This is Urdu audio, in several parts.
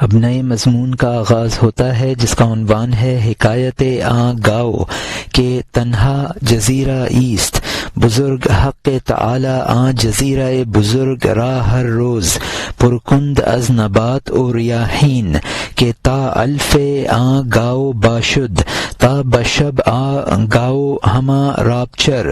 اب نئے مضمون کا آغاز ہوتا ہے جس کا عنوان ہے حکایت آں گاؤ کہ تنہا جزیرہ ایست بزرگ حق تعالی آں جزیرہ بزرگ را ہر روز پرکند از نبات و ریاحین کہ تا الف آں گاؤ باشد تا بشب آں گاؤ ہما رابچر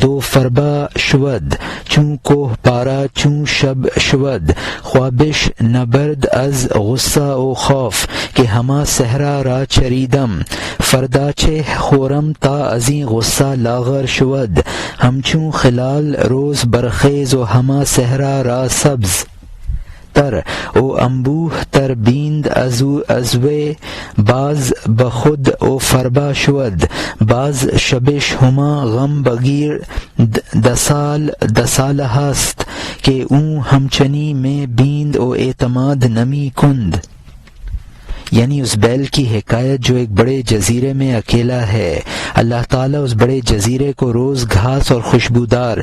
دو فربا شود چون کوہ پارا چون شب شود خوابش نبرد از غصہ و خوف کہ ہما صحرا را چریدم فرداچے خورم تا ازیں غصہ لاغر شود ہمچون خلال روز برخیز و ہما صحرا را سبز تر او انبوہ تر بیند ازوے باز بخود او فربا شود باز شبش ہما غم بگیر دسال ہست کہ اون ہمچنی میں بیند او اعتماد نمی کند، یعنی اس بیل کی حکایت جو ایک بڑے جزیرے میں اکیلا ہے۔ اللہ تعالیٰ اس بڑے جزیرے کو روز گھاس اور خوشبودار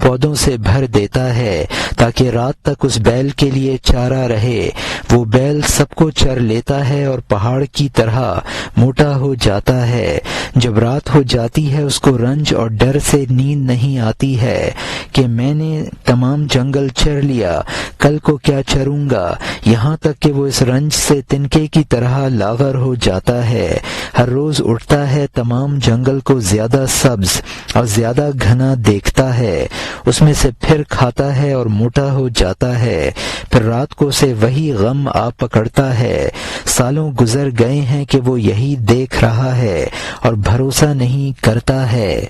پودوں سے بھر دیتا ہے تاکہ رات تک اس بیل کے لیے چارہ رہے۔ وہ بیل سب کو چر لیتا ہے اور پہاڑ کی طرح موٹا ہو جاتا ہے۔ جب رات ہو جاتی ہے اس کو رنج اور ڈر سے نیند نہیں آتی ہے کہ میں نے تمام جنگل چر لیا، کل کو کیا چروں گا، یہاں تک کہ وہ اس رنج سے تنکے کی طرح لاغر ہو جاتا ہے۔ ہر روز اٹھتا ہے، تمام جنگل کو زیادہ سبز اور زیادہ گھنا دیکھتا ہے، اس میں سے پھر کھاتا ہے اور موٹا ہو جاتا ہے، پھر رات کو اسے وہی غم آ پکڑتا ہے۔ سالوں گزر گئے ہیں کہ وہ یہی دیکھ رہا ہے اور بھروسہ نہیں کرتا ہے۔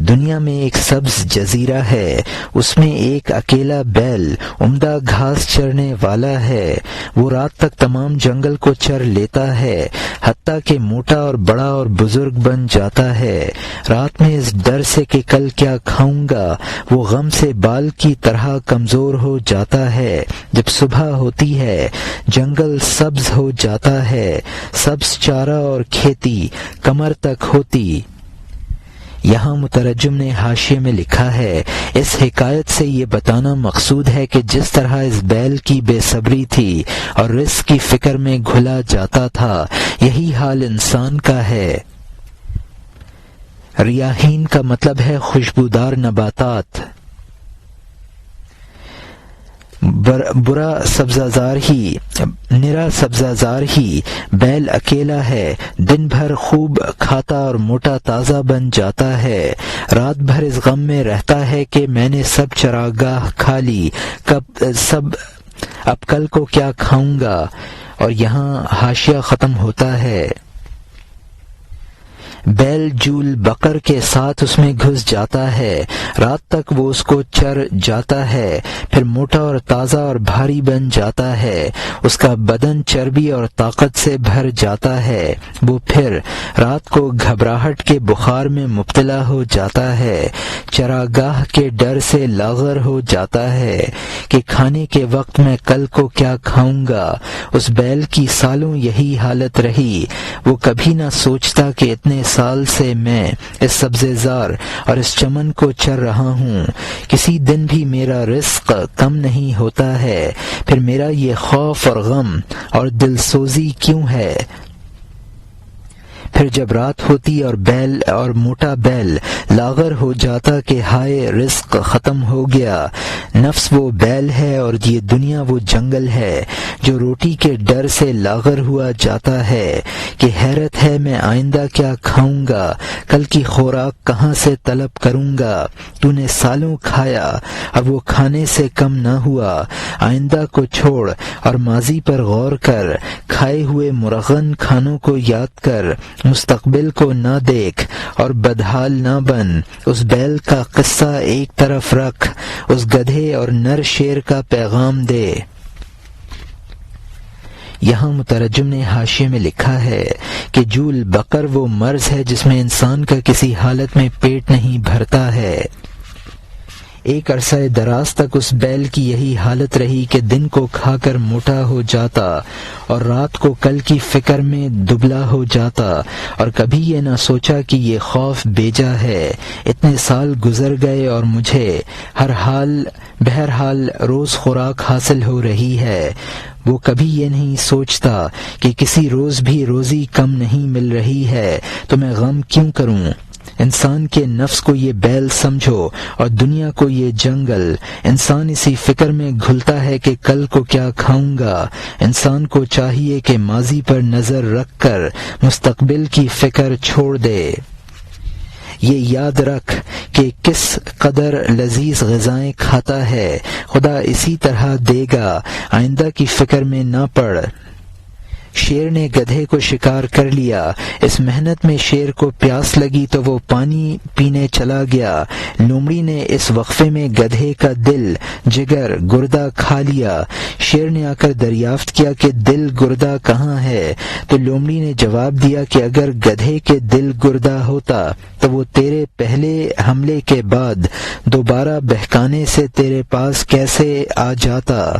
دنیا میں ایک سبز جزیرہ ہے، اس میں ایک اکیلا بیل عمدہ گھاس چرنے والا ہے۔ وہ رات تک تمام جنگل کو چر لیتا ہے، حتیٰ کہ موٹا اور بڑا اور بزرگ بن جاتا ہے۔ رات میں اس ڈر سے کہ کل کیا کھاؤں گا وہ غم سے بال کی طرح کمزور ہو جاتا ہے۔ جب صبح ہوتی ہے جنگل سبز ہو جاتا ہے، سبز چارہ اور کھیتی کمر تک ہوتی۔ یہاں مترجم نے حاشیے میں لکھا ہے، اس حکایت سے یہ بتانا مقصود ہے کہ جس طرح اس بیل کی بے صبری تھی اور رزق کی فکر میں گھلا جاتا تھا، یہی حال انسان کا ہے۔ ریاحین کا مطلب ہے خوشبودار نباتات۔ نرا سبزہ زار ہی بیل اکیلا ہے، دن بھر خوب کھاتا اور موٹا تازہ بن جاتا ہے، رات بھر اس غم میں رہتا ہے کہ میں نے سب چراگاہ کھا لی، اب کل کو کیا کھاؤں گا۔ اور یہاں حاشیہ ختم ہوتا ہے۔ بیل جول بقر کے ساتھ اس میں گھس جاتا ہے، رات تک وہ اس کو چر جاتا ہے، پھر موٹا اور تازہ اور بھاری بن جاتا ہے، اس کا بدن چربی اور طاقت سے بھر جاتا ہے۔ وہ پھر رات کو گھبراہٹ کے بخار میں مبتلا ہو جاتا ہے، چراگاہ کے ڈر سے لاغر ہو جاتا ہے کہ کھانے کے وقت میں کل کو کیا کھاؤں گا۔ اس بیل کی سالوں یہی حالت رہی، وہ کبھی نہ سوچتا کہ اتنے سال سے میں اس سبزے زار اور اس چمن کو چر رہا ہوں، کسی دن بھی میرا رزق کم نہیں ہوتا ہے، پھر میرا یہ خوف اور غم اور دل سوزی کیوں ہے۔ پھر جب رات ہوتی اور بیل اور موٹا بیل لاغر ہو جاتا کہ ہائے رزق ختم ہو گیا، نفس وہ بیل ہے اور یہ دنیا وہ جنگل ہے جو روٹی کے ڈر سے لاغر ہوا جاتا ہے کہ حیرت ہے میں آئندہ کیا کھاؤں گا، کل کی خوراک کہاں سے طلب کروں گا۔ تو نے سالوں کھایا اور وہ کھانے سے کم نہ ہوا، آئندہ کو چھوڑ اور ماضی پر غور کر، کھائے ہوئے مرغن کھانوں کو یاد کر، مستقبل کو نہ دیکھ اور بدحال نہ بن۔ اس بیل کا قصہ ایک طرف رکھ، اس گدھے اور نر شیر کا پیغام دے۔ یہاں مترجم نے حاشیے میں لکھا ہے کہ جول بقر وہ مرض ہے جس میں انسان کا کسی حالت میں پیٹ نہیں بھرتا ہے۔ ایک عرصہ دراز تک اس بیل کی یہی حالت رہی کہ دن کو کھا کر موٹا ہو جاتا اور رات کو کل کی فکر میں دبلا ہو جاتا، اور کبھی یہ نہ سوچا کہ یہ خوف بیجا ہے۔ اتنے سال گزر گئے اور مجھے بہرحال روز خوراک حاصل ہو رہی ہے۔ وہ کبھی یہ نہیں سوچتا کہ کسی روز بھی روزی کم نہیں مل رہی ہے تو میں غم کیوں کروں۔ انسان کے نفس کو یہ بیل سمجھو اور دنیا کو یہ جنگل۔ انسان اسی فکر میں گھلتا ہے کہ کل کو کیا کھاؤں گا۔ انسان کو چاہیے کہ ماضی پر نظر رکھ کر مستقبل کی فکر چھوڑ دے۔ یہ یاد رکھ کہ کس قدر لذیذ غذائیں کھاتا ہے، خدا اسی طرح دے گا، آئندہ کی فکر میں نہ پڑ۔ شیر نے گدھے کو شکار کر لیا۔ اس محنت میں شیر کو پیاس لگی تو وہ پانی پینے چلا گیا۔ لومڑی نے اس وقفے میں گدھے کا دل، جگر، گردہ کھا لیا۔ شیر نے آ کر دریافت کیا کہ دل گردہ کہاں ہے، تو لومڑی نے جواب دیا کہ اگر گدھے کے دل گردہ ہوتا تو وہ تیرے پہلے حملے کے بعد دوبارہ بہکانے سے تیرے پاس کیسے آ جاتا۔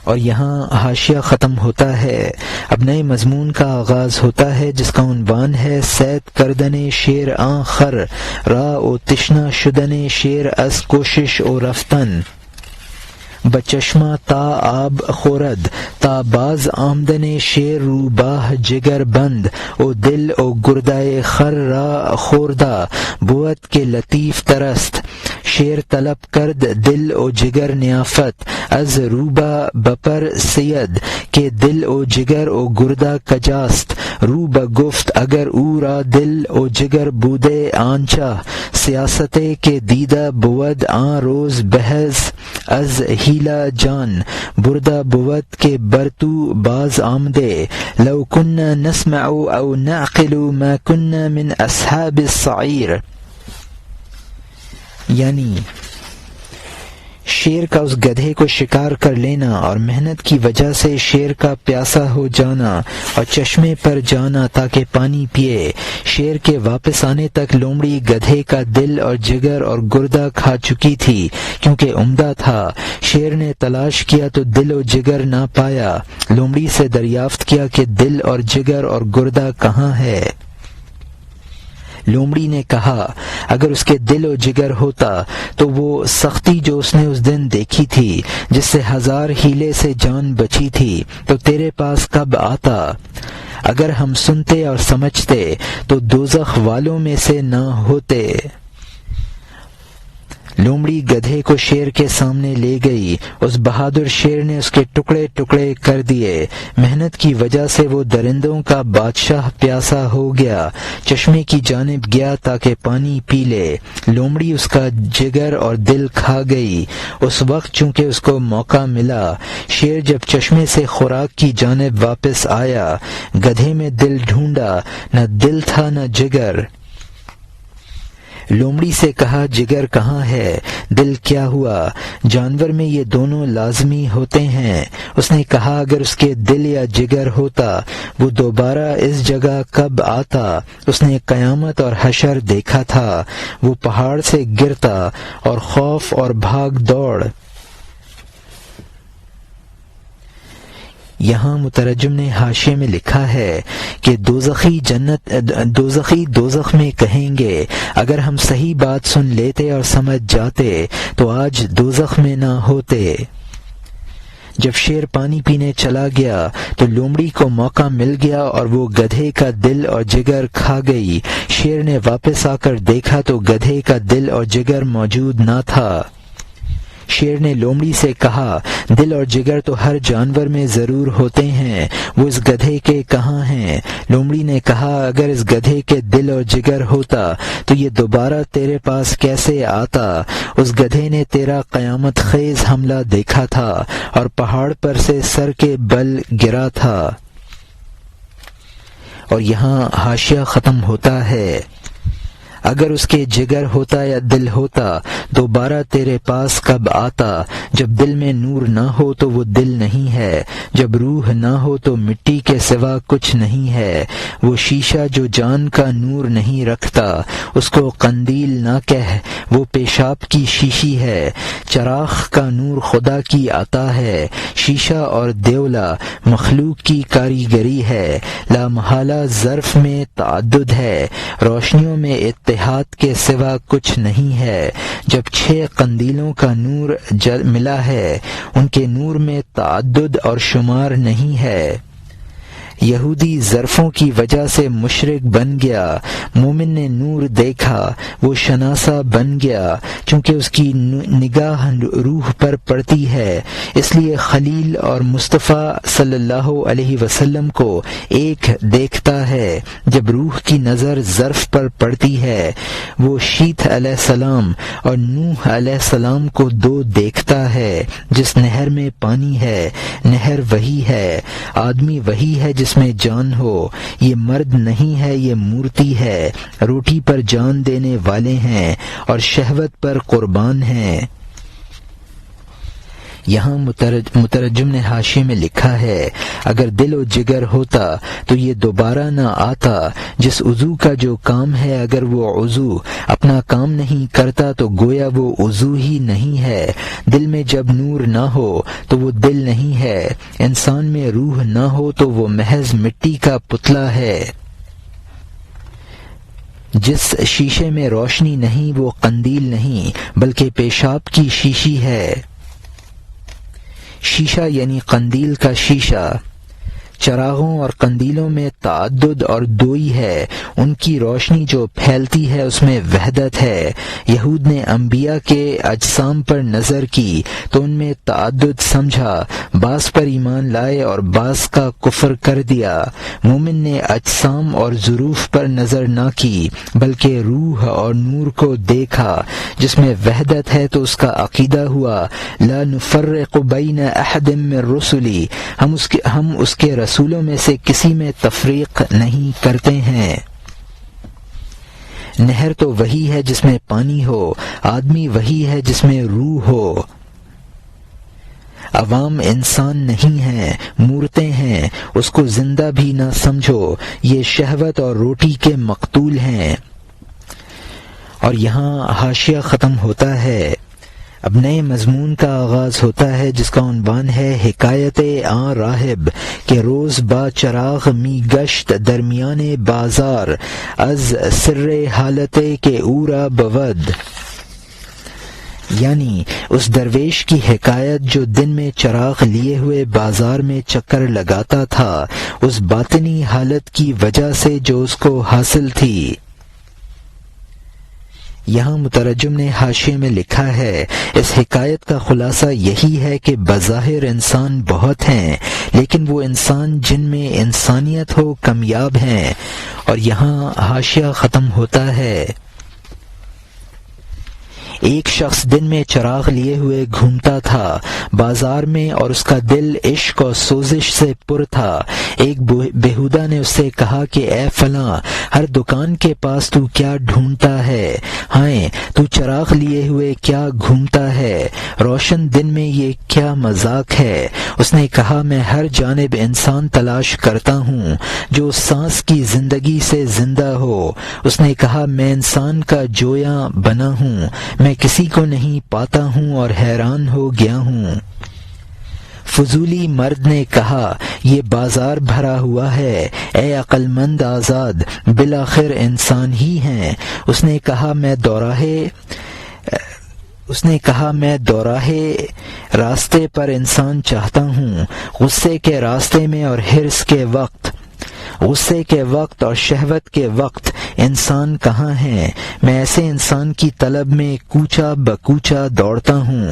اور یہاں حاشیہ ختم ہوتا ہے۔ اب نئے مضمون کا آغاز ہوتا ہے جس کا عنوان ہے سید کردن شیر آں خر را و تشنہ شدن شیر از کوشش و رفتن بچشمہ تا آب خورد تا باز آمدن شیر رو باہ جگر بند او دل او گردائے خر را خوردہ بود کے لطیف ترست شیر طلب کرد دل او جگر نیافت از روبہ بپر سید کے دل او جگر او گردہ کجاست رو بگفت اگر او را دل او جگر بودے آنچہ سیاستے کے دیدہ بود آن روز بحث از ہیلا جان بردہ بود کے برتو باز آمدے لو کننا نسمع او نعقل ما کننا من اصحاب الصعیر، یعنی شیر کا اس گدھے کو شکار کر لینا اور محنت کی وجہ سے شیر کا پیاسا ہو جانا اور چشمے پر جانا تاکہ پانی پیے۔ شیر کے واپس آنے تک لومڑی گدھے کا دل اور جگر اور گردہ کھا چکی تھی کیونکہ عمدہ تھا۔ شیر نے تلاش کیا تو دل و جگر نہ پایا۔ لومڑی سے دریافت کیا کہ دل اور جگر اور گردہ کہاں ہے۔ لومڑی نے کہا اگر اس کے دل و جگر ہوتا تو وہ سختی جو اس نے اس دن دیکھی تھی، جس سے 1000 ہیلے سے جان بچی تھی، تو تیرے پاس کب آتا۔ اگر ہم سنتے اور سمجھتے تو دوزخ والوں میں سے نہ ہوتے۔ لومڑی گدھے کو شیر کے سامنے لے گئی۔ اس بہادر شیر نے اس کے ٹکڑے ٹکڑے کر دیے۔ محنت کی وجہ سے وہ درندوں کا بادشاہ پیاسا ہو گیا، چشمے کی جانب گیا تاکہ پانی پی لے۔ لومڑی اس کا جگر اور دل کھا گئی۔ اس وقت چونکہ اس کو موقع ملا، شیر جب چشمے سے خوراک کی جانب واپس آیا، گدھے میں دل ڈھونڈا، نہ دل تھا نہ جگر۔ لومڑی سے کہا جگر کہاں ہے، دل کیا ہوا؟ جانور میں یہ دونوں لازمی ہوتے ہیں۔ اس نے کہا اگر اس کے دل یا جگر ہوتا وہ دوبارہ اس جگہ کب آتا۔ اس نے قیامت اور حشر دیکھا تھا، وہ پہاڑ سے گرتا اور خوف اور بھاگ دوڑ۔ یہاں مترجم نے حاشیے میں لکھا ہے کہ دوزخی دوزخ میں کہیں گے اگر ہم صحیح بات سن لیتے اور سمجھ جاتے تو آج دوزخ میں نہ ہوتے۔ جب شیر پانی پینے چلا گیا تو لومڑی کو موقع مل گیا اور وہ گدھے کا دل اور جگر کھا گئی۔ شیر نے واپس آ کر دیکھا تو گدھے کا دل اور جگر موجود نہ تھا۔ شیر نے لومڑی سے کہا دل اور جگر تو ہر جانور میں ضرور ہوتے ہیں، وہ اس گدھے کے کہاں ہیں؟ لومڑی نے کہا اگر اس گدھے کے دل اور جگر ہوتا تو یہ دوبارہ تیرے پاس کیسے آتا؟ اس گدھے نے تیرا قیامت خیز حملہ دیکھا تھا اور پہاڑ پر سے سر کے بل گرا تھا۔ اور یہاں حاشیہ ختم ہوتا ہے اگر اس کے جگر ہوتا یا دل ہوتا دوبارہ تیرے پاس کب آتا۔ جب دل میں نور نہ ہو تو وہ دل نہیں ہے، جب روح نہ ہو تو مٹی کے سوا کچھ نہیں ہے۔ وہ شیشہ جو جان کا نور نہیں رکھتا اس کو قندیل نہ کہہ، وہ پیشاب کی شیشی ہے۔ چراغ کا نور خدا کی عطا ہے، شیشہ اور دیولا مخلوق کی کاریگری ہے۔ لا محالہ ظرف میں تعدد ہے، روشنیوں میں اتحاد کے سوا کچھ نہیں ہے۔ جب 6 قندیلوں کا نور ملا ہے، ان کے نور میں تعدد اور شمار نہیں ہے۔ یہودی ظرفوں کی وجہ سے مشرک بن گیا، مومن نے نور دیکھا، وہ شناسہ بن گیا، چونکہ اس کی نگاہ روح پر پڑتی ہے۔ اس لیے خلیل اور مصطفیٰ صلی اللہ علیہ وسلم کو ایک دیکھتا ہے۔ جب روح کی نظر ظرف پر پڑتی ہے، وہ شیت علیہ السلام اور نوح علیہ السلام کو 2 دیکھتا ہے۔ جس نہر میں پانی ہے، نہر وہی ہے، آدمی وہی ہے جس میں جان ہو۔ یہ مرد نہیں ہے، یہ مورتی ہے، روٹی پر جان دینے والے ہیں اور شہوت پر قربان ہیں۔ یہاں مترجم نے حاشیے میں لکھا ہے، اگر دل و جگر ہوتا تو یہ دوبارہ نہ آتا۔ جس عضو کا جو کام ہے، اگر وہ عضو اپنا کام نہیں کرتا تو گویا وہ عضو ہی نہیں ہے۔ دل میں جب نور نہ ہو تو وہ دل نہیں ہے، انسان میں روح نہ ہو تو وہ محض مٹی کا پتلا ہے۔ جس شیشے میں روشنی نہیں وہ قندیل نہیں بلکہ پیشاب کی شیشی ہے۔ شیشہ یعنی قندیل کا شیشہ۔ چراغوں اور قندیلوں میں تعدد اور دوئی ہے، ان کی روشنی جو پھیلتی ہے اس میں وحدت ہے۔ یہود نے انبیاء کے اجسام پر نظر کی تو ان میں تعدد سمجھا، بعض پر ایمان لائے اور بعض کا کفر کر دیا۔ مومن نے اجسام اور ظروف پر نظر نہ کی بلکہ روح اور نور کو دیکھا، جس میں وحدت ہے تو اس کا عقیدہ ہوا لا نفرق بین احد من رسلی، ہم اس کے رسولوں میں سے کسی میں تفریق نہیں کرتے ہیں۔ نہر تو وہی ہے جس میں پانی ہو، آدمی وہی ہے جس میں روح ہو۔ عوام انسان نہیں ہیں، مورتیں ہیں، اس کو زندہ بھی نہ سمجھو، یہ شہوت اور روٹی کے مقتول ہیں۔ اور یہاں حاشیہ ختم ہوتا ہے، اب نئے مضمون کا آغاز ہوتا ہے جس کا عنوان ہے حکایت آن راہب کہ روز با چراغ می گشت درمیان بازار از سر حالت کے اورا بود، یعنی اس درویش کی حکایت جو دن میں چراغ لیے ہوئے بازار میں چکر لگاتا تھا، اس باطنی حالت کی وجہ سے جو اس کو حاصل تھی۔ یہاں مترجم نے حاشیے میں لکھا ہے، اس حکایت کا خلاصہ یہی ہے کہ بظاہر انسان بہت ہیں لیکن وہ انسان جن میں انسانیت ہو کمیاب ہیں۔ اور یہاں حاشیہ ختم ہوتا ہے، ایک شخص دن میں چراغ لیے ہوئے گھومتا تھا بازار میں اور اس کا دل عشق اور سوزش سے پر تھا۔ ایک بیہودہ نے اس سے کہا کہ اے فلاں، ہر دکان کے پاس تو کیا ڈھونڈتا ہے؟ ہائے، تو چراغ لیے ہوئے کیا گھومتا ہے؟ روشن دن میں یہ کیا مذاق ہے؟ اس نے کہا میں ہر جانب انسان تلاش کرتا ہوں جو سانس کی زندگی سے زندہ ہو۔ اس نے کہا میں انسان کا جویاں بنا ہوں، میں کسی کو نہیں پاتا ہوں اور حیران ہو گیا ہوں۔ فضولی مرد نے کہا یہ بازار بھرا ہوا ہے، اے عقل مند آزاد، بالآخر انسان ہی ہیں۔ اس نے کہا میں دوراہے راستے پر انسان چاہتا ہوں، غصے کے راستے میں اور حرص کے وقت، غصے کے وقت اور شہوت کے وقت انسان کہاں ہیں؟ میں ایسے انسان کی طلب میں کوچہ بکوچہ دوڑتا ہوں۔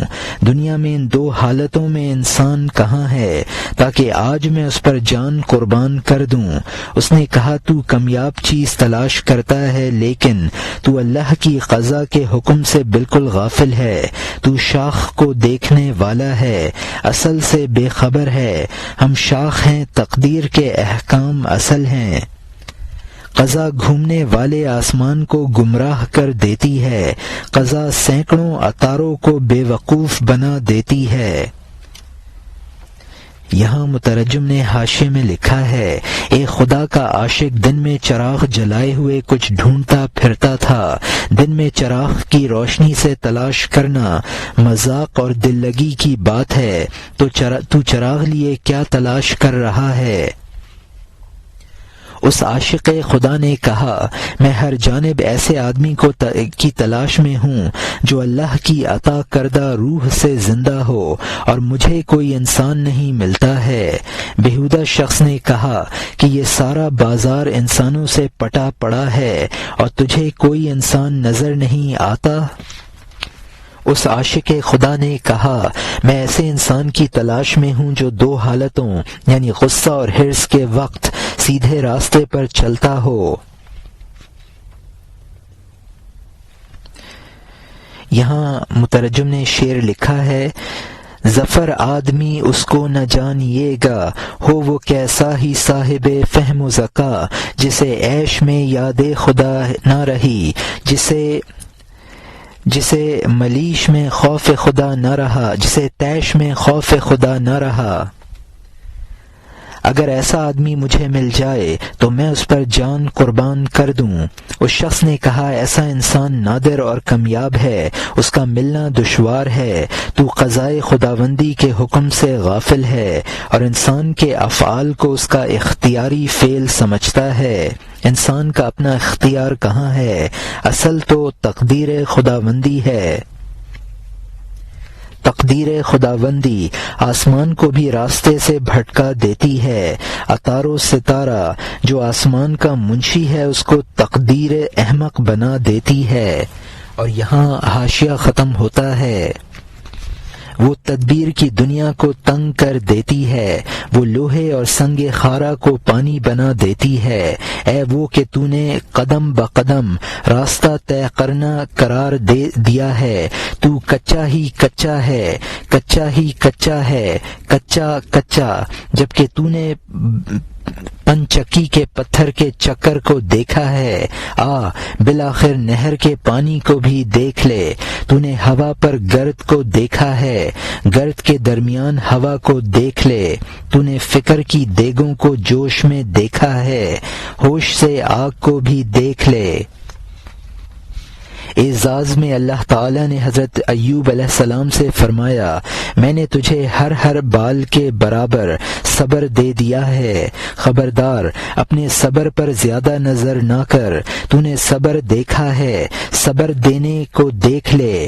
دنیا میں ان 2 حالتوں میں انسان کہاں ہے تاکہ آج میں اس پر جان قربان کر دوں۔ اس نے کہا تو کمیاب چیز تلاش کرتا ہے لیکن تو اللہ کی قضا کے حکم سے بالکل غافل ہے، تو شاخ کو دیکھنے والا ہے، اصل سے بے خبر ہے۔ ہم شاخ ہیں، تقدیر کے احکام اصل ہیں۔ قضا گھومنے والے آسمان کو گمراہ کر دیتی ہے، قضا سینکڑوں اتاروں کو بے وقوف بنا دیتی ہے۔ یہاں مترجم نے حاشیے میں لکھا ہے، ایک خدا کا عاشق دن میں چراغ جلائے ہوئے کچھ ڈھونڈتا پھرتا تھا۔ دن میں چراغ کی روشنی سے تلاش کرنا مذاق اور دل لگی کی بات ہے، تو چراغ لیے کیا تلاش کر رہا ہے؟ اس عاشق خدا نے کہا، میں ہر جانب ایسے آدمی کی تلاش میں ہوں جو اللہ کی عطا کردہ روح سے زندہ ہو، اور مجھے کوئی انسان نہیں ملتا ہے۔ بیہودہ شخص نے کہا کہ یہ سارا بازار انسانوں سے پٹا پڑا ہے اور تجھے کوئی انسان نظر نہیں آتا؟ اس عاشق خدا نے کہا، میں ایسے انسان کی تلاش میں ہوں جو دو حالتوں یعنی غصہ اور حرص کے وقت سیدھے راستے پر چلتا ہو۔ یہاں مترجم نے شعر لکھا ہے، ظفر آدمی اس کو نہ جانیے گا، ہو وہ کیسا ہی صاحب فہم و ذکا، جسے عیش میں یاد خدا نہ رہی، جسے ملیش میں خوف خدا نہ رہا، جسے تیش میں خوف خدا نہ رہا۔ اگر ایسا آدمی مجھے مل جائے تو میں اس پر جان قربان کر دوں۔ اس شخص نے کہا، ایسا انسان نادر اور کمیاب ہے، اس کا ملنا دشوار ہے۔ تو قضائے خداوندی کے حکم سے غافل ہے اور انسان کے افعال کو اس کا اختیاری فعل سمجھتا ہے۔ انسان کا اپنا اختیار کہاں ہے؟ اصل تو تقدیر خداوندی ہے۔ تقدیر خداوندی آسمان کو بھی راستے سے بھٹکا دیتی ہے۔ اتارو ستارہ جو آسمان کا منشی ہے اس کو تقدیر احمق بنا دیتی ہے۔ اور یہاں حاشیہ ختم ہوتا ہے، وہ تدبیر کی دنیا کو تنگ کر دیتی ہے، وہ لوہے اور سنگ خارا کو پانی بنا دیتی ہے۔ اے وہ کہ تو نے قدم بقدم راستہ طے کرنا قرار دیا ہے، تو کچا ہی کچا ہے، کچا ہی کچا ہے، کچا کچا، جبکہ تو نے پنچکی کے پتھر کے چکر کو دیکھا ہے۔ بالآخر نہر کے پانی کو بھی دیکھ لے۔ تو نے ہوا پر گرد کو دیکھا ہے، گرد کے درمیان ہوا کو دیکھ لے۔ تو نے فکر کی دیگوں کو جوش میں دیکھا ہے، ہوش سے آگ کو بھی دیکھ لے۔ اعزاز میں اللہ تعالی نے حضرت ایوب علیہ السلام سے فرمایا، میں نے تجھے ہر بال کے برابر صبر دے دیا ہے، خبردار اپنے صبر پر زیادہ نظر نہ کر۔ تو نے صبر دیکھا ہے، صبر دینے کو دیکھ لے۔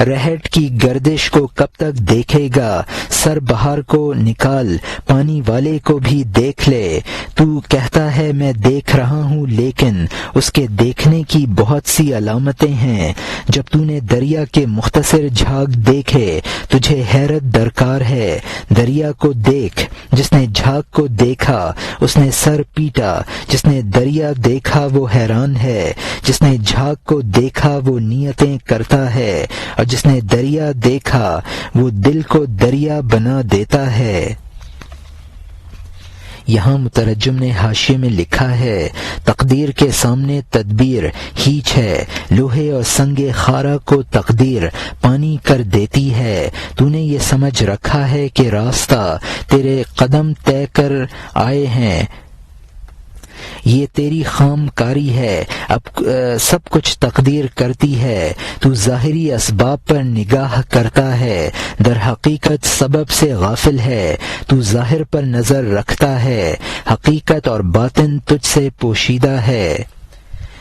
رہٹ کی گردش کو کب تک دیکھے گا؟ سر بہار کو نکال، پانی والے کو بھی دیکھ لے۔ تو کہتا ہے میں دیکھ رہا ہوں، لیکن اس کے دیکھنے کی بہت سی علامتیں ہیں۔ جب تو نے دریا کے مختصر جھاگ دیکھے تجھے حیرت درکار ہے۔ دریا کو دیکھ، جس نے جھاگ کو دیکھا اس نے سر پیٹا، جس نے دریا دیکھا وہ حیران ہے، جس نے جھاگ کو دیکھا وہ نیتیں کرتا ہے، اور جس نے دریا دیکھا وہ دل کو دریا بنا دیتا ہے۔ یہاں مترجم نے حاشیے میں لکھا ہے، تقدیر کے سامنے تدبیر ہیچ ہے، لوہے اور سنگ خارا کو تقدیر پانی کر دیتی ہے۔ تو نے یہ سمجھ رکھا ہے کہ راستہ تیرے قدم طے کر آئے ہیں، یہ تیری خام کاری ہے، اب سب کچھ تقدیر کرتی ہے۔ تو ظاہری اسباب پر نگاہ کرتا ہے، در حقیقت سبب سے غافل ہے۔ تو ظاہر پر نظر رکھتا ہے، حقیقت اور باطن تجھ سے پوشیدہ ہے۔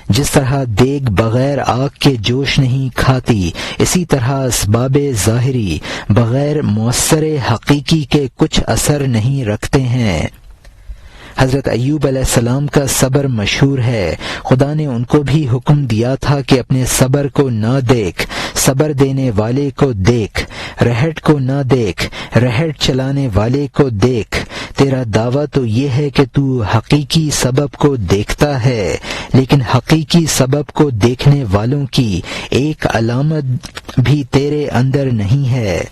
جس طرح دیگ بغیر آگ کے جوش نہیں کھاتی، اسی طرح اسباب ظاہری بغیر مؤثر حقیقی کے کچھ اثر نہیں رکھتے ہیں۔ حضرت ایوب علیہ السلام کا صبر مشہور ہے۔ خدا نے ان کو بھی حکم دیا تھا کہ اپنے صبر کو نہ دیکھ، صبر دینے والے کو دیکھ، رہٹ کو نہ دیکھ، رہٹ چلانے والے کو دیکھ۔ تیرا دعویٰ تو یہ ہے کہ تو حقیقی سبب کو دیکھتا ہے، لیکن حقیقی سبب کو دیکھنے والوں کی ایک علامت بھی تیرے اندر نہیں ہے،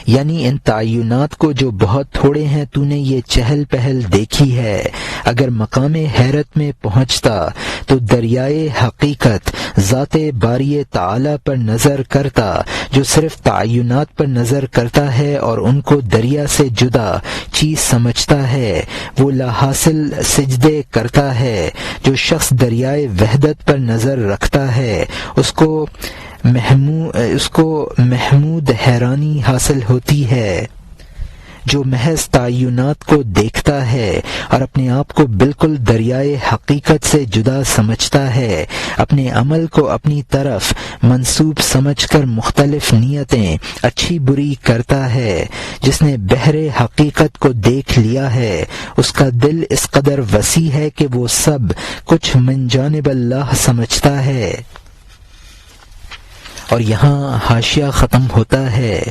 یعنی ان تعینات کو جو بہت تھوڑے ہیں تو نے یہ چہل پہل دیکھی ہے۔ اگر مقام حیرت میں پہنچتا تو دریائے حقیقت ذات باری تعالی پر نظر کرتا جو صرف تعینات پر نظر کرتا ہے اور ان کو دریا سے جدا چیز سمجھتا ہے۔ وہ لا حاصل سجدے کرتا ہے۔ جو شخص دریائے وحدت پر نظر رکھتا ہے اس کو محمود حیرانی حاصل ہوتی ہے۔ جو محض تعینات کو دیکھتا ہے اور اپنے آپ کو بالکل دریائے حقیقت سے جدا سمجھتا ہے، اپنے عمل کو اپنی طرف منسوب سمجھ کر مختلف نیتیں اچھی بری کرتا ہے، جس نے بحر حقیقت کو دیکھ لیا ہے اس کا دل اس قدر وسیع ہے کہ وہ سب کچھ من جانب اللہ سمجھتا ہے۔ اور یہاں حاشیہ ختم ہوتا ہے۔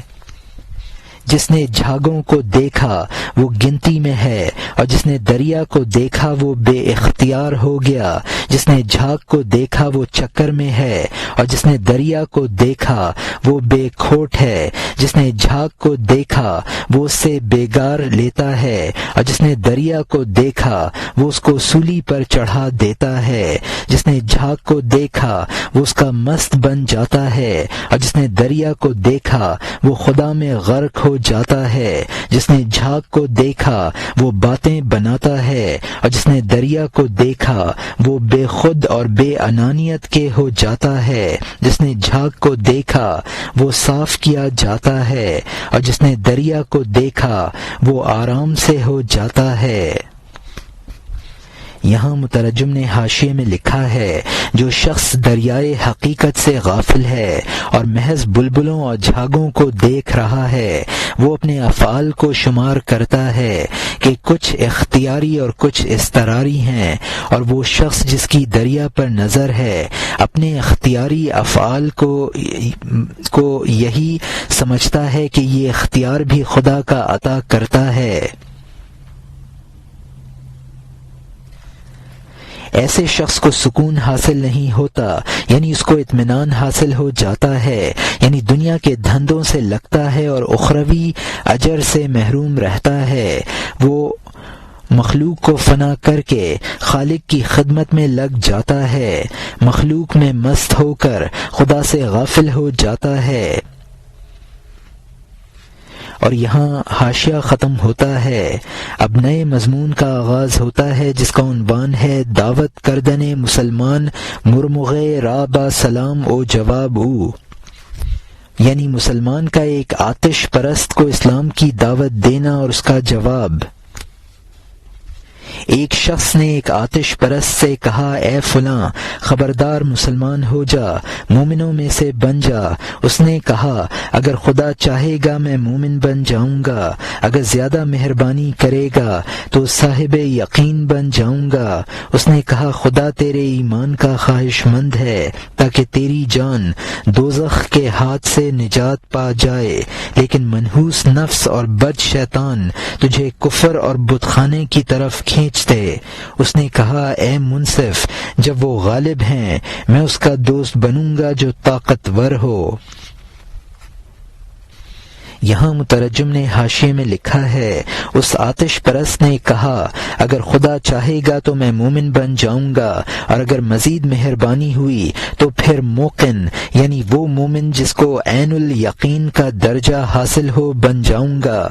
جس نے جھاگوں کو دیکھا وہ گنتی میں ہے، اور جس نے دریا کو دیکھا وہ بے اختیار ہو گیا۔ جس نے جھاگ کو دیکھا وہ چکر میں ہے، اور جس نے دریا کو دیکھا وہ بے کھوٹ ہے۔ جس نے جھاگ کو دیکھا وہ اس سے بیگار لیتا ہے، اور جس نے دریا کو دیکھا وہ اس کو سولی پر چڑھا دیتا ہے۔ جس نے جھاگ کو دیکھا وہ اس کا مست بن جاتا ہے، اور جس نے دریا کو دیکھا وہ خدا میں غرق ہو جاتا ہے۔ جس نے جھاگ کو دیکھا وہ باتیں بناتا ہے، اور جس نے دریا کو دیکھا وہ بے خود اور بے انانیت کے ہو جاتا ہے۔ جس نے جھاگ کو دیکھا وہ صاف کیا جاتا ہے، اور جس نے دریا کو دیکھا وہ آرام سے ہو جاتا ہے۔ یہاں مترجم نے حاشیے میں لکھا ہے، جو شخص دریائے حقیقت سے غافل ہے اور محض بلبلوں اور جھاگوں کو دیکھ رہا ہے، وہ اپنے افعال کو شمار کرتا ہے کہ کچھ اختیاری اور کچھ اضطراری ہیں، اور وہ شخص جس کی دریا پر نظر ہے اپنے اختیاری افعال کو یہی سمجھتا ہے کہ یہ اختیار بھی خدا کا عطا کرتا ہے۔ ایسے شخص کو سکون حاصل نہیں ہوتا، یعنی اس کو اطمینان حاصل ہو جاتا ہے، یعنی دنیا کے دھندوں سے لگتا ہے اور اخروی اجر سے محروم رہتا ہے۔ وہ مخلوق کو فنا کر کے خالق کی خدمت میں لگ جاتا ہے، مخلوق میں مست ہو کر خدا سے غافل ہو جاتا ہے۔ اور یہاں حاشیہ ختم ہوتا ہے۔ اب نئے مضمون کا آغاز ہوتا ہے جس کا عنوان ہے دعوت کردن مسلمان مرمغے را با سلام او جواب او، یعنی مسلمان کا ایک آتش پرست کو اسلام کی دعوت دینا اور اس کا جواب۔ ایک شخص نے ایک آتش پرست سے کہا، اے فلاں خبردار مسلمان ہو جا، مومنوں میں سے بن جا۔ اس نے کہا، اگر خدا چاہے گا میں مومن بن جاؤں گا، اگر زیادہ مہربانی کرے گا تو صاحب یقین بن جاؤں گا۔ اس نے کہا، خدا تیرے ایمان کا خواہش مند ہے تاکہ تیری جان دوزخ کے ہاتھ سے نجات پا جائے، لیکن منحوس نفس اور بد شیطان تجھے کفر اور بت خانے کی طرف کھینچتے۔ اس نے کہا، اے منصف، جب وہ غالب ہیں میں اس کا دوست بنوں گا جو طاقتور ہو۔ یہاں مترجم نے حاشیے میں لکھا ہے، اس آتش پرست نے کہا، اگر خدا چاہے گا تو میں مومن بن جاؤں گا، اور اگر مزید مہربانی ہوئی تو پھر موقن، یعنی وہ مومن جس کو عین الیقین کا درجہ حاصل ہو، بن جاؤں گا۔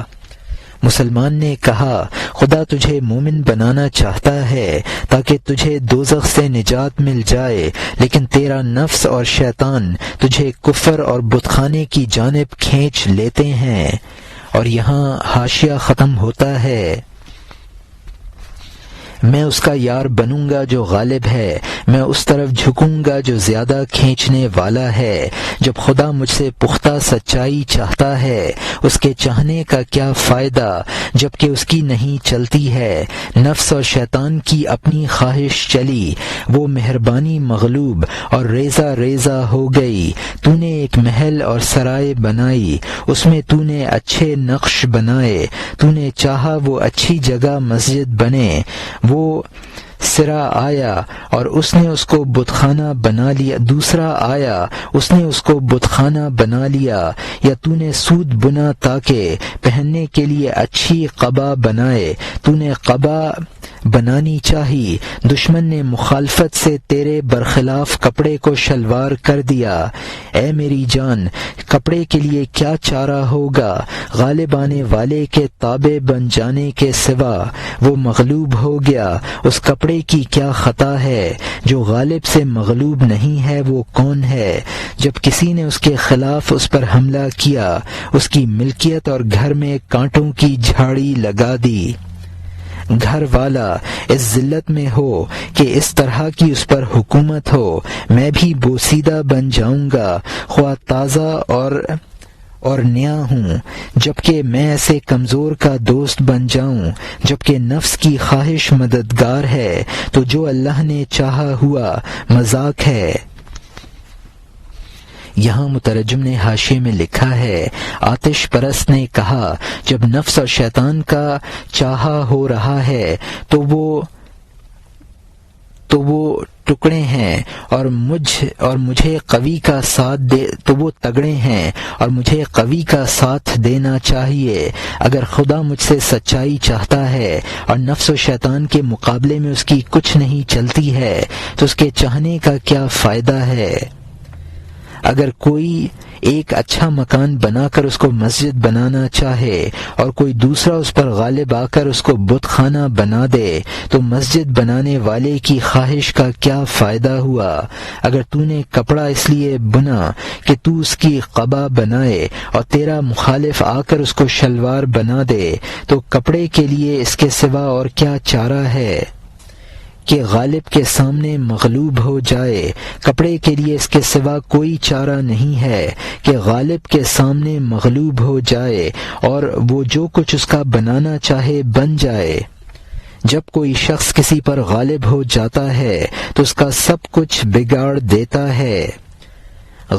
مسلمان نے کہا، خدا تجھے مومن بنانا چاہتا ہے تاکہ تجھے دوزخ سے نجات مل جائے، لیکن تیرا نفس اور شیطان تجھے کفر اور بت خانے کی جانب کھینچ لیتے ہیں۔ اور یہاں حاشیہ ختم ہوتا ہے۔ میں اس کا یار بنوں گا جو غالب ہے، میں اس طرف جھکوں گا جو زیادہ کھینچنے والا ہے۔ جب خدا مجھ سے پختہ سچائی چاہتا ہے، اس کے چاہنے کا کیا فائدہ جب کہ اس کی نہیں چلتی ہے۔ نفس اور شیطان کی اپنی خواہش چلی، وہ مہربانی مغلوب اور ریزہ ریزہ ہو گئی۔ تو نے ایک محل اور سرائے بنائی، اس میں تو نے اچھے نقش بنائے، تو نے چاہا وہ اچھی جگہ مسجد بنے، وہ سرا آیا اور اس نے اس کو بت خانہ بنا لیا، دوسرا آیا اس نے اس کو بت خانہ بنا لیا، یا تو نے سود بنا تاکہ پہننے کے لیے اچھی قبا بنائے، تو نے قبا بنانی چاہی، دشمن نے مخالفت سے تیرے برخلاف کپڑے کو شلوار کر دیا۔ اے میری جان، کپڑے کے لیے کیا چارہ ہوگا؟ غالب آنے والے کے تابع بن جانے کے سوا وہ مغلوب ہو گیا، اس کپڑے کی کیا خطا ہے؟ جو غالب سے مغلوب نہیں ہے وہ کون ہے؟ جب کسی نے اس کے خلاف اس پر حملہ کیا، اس کی ملکیت اور گھر میں کانٹوں کی جھاڑی لگا دی۔ گھر والا اس ذلت میں ہو کہ اس طرح کی اس پر حکومت ہو، میں بھی بوسیدہ بن جاؤں گا، خواہ تازہ اور نیا ہوں، جبکہ میں ایسے کمزور کا دوست بن جاؤں۔ جبکہ نفس کی خواہش مددگار ہے تو جو اللہ نے چاہا ہوا مذاق ہے۔ یہاں مترجم نے حاشیے میں لکھا ہے، آتش پرست نے کہا جب نفس اور شیطان کا چاہا ہو رہا ہے تو وہ ٹکڑے ہیں اور مجھے قوی کا ساتھ دے، تو وہ تگڑے ہیں اور مجھے قوی کا ساتھ دینا چاہیے۔ اگر خدا مجھ سے سچائی چاہتا ہے اور نفس و شیطان کے مقابلے میں اس کی کچھ نہیں چلتی ہے تو اس کے چاہنے کا کیا فائدہ ہے؟ اگر کوئی ایک اچھا مکان بنا کر اس کو مسجد بنانا چاہے اور کوئی دوسرا اس پر غالب آ کر اس کو بت خانہ بنا دے تو مسجد بنانے والے کی خواہش کا کیا فائدہ ہوا؟ اگر تو نے کپڑا اس لیے بنا کہ تو اس کی قبا بنائے اور تیرا مخالف آ کر اس کو شلوار بنا دے تو کپڑے کے لیے اس کے سوا اور کیا چارہ ہے کہ غالب کے سامنے مغلوب ہو جائے؟ کپڑے کے لیے اس کے سوا کوئی چارہ نہیں ہے کہ غالب کے سامنے مغلوب ہو جائے اور وہ جو کچھ اس کا بنانا چاہے بن جائے۔ جب کوئی شخص کسی پر غالب ہو جاتا ہے تو اس کا سب کچھ بگاڑ دیتا ہے۔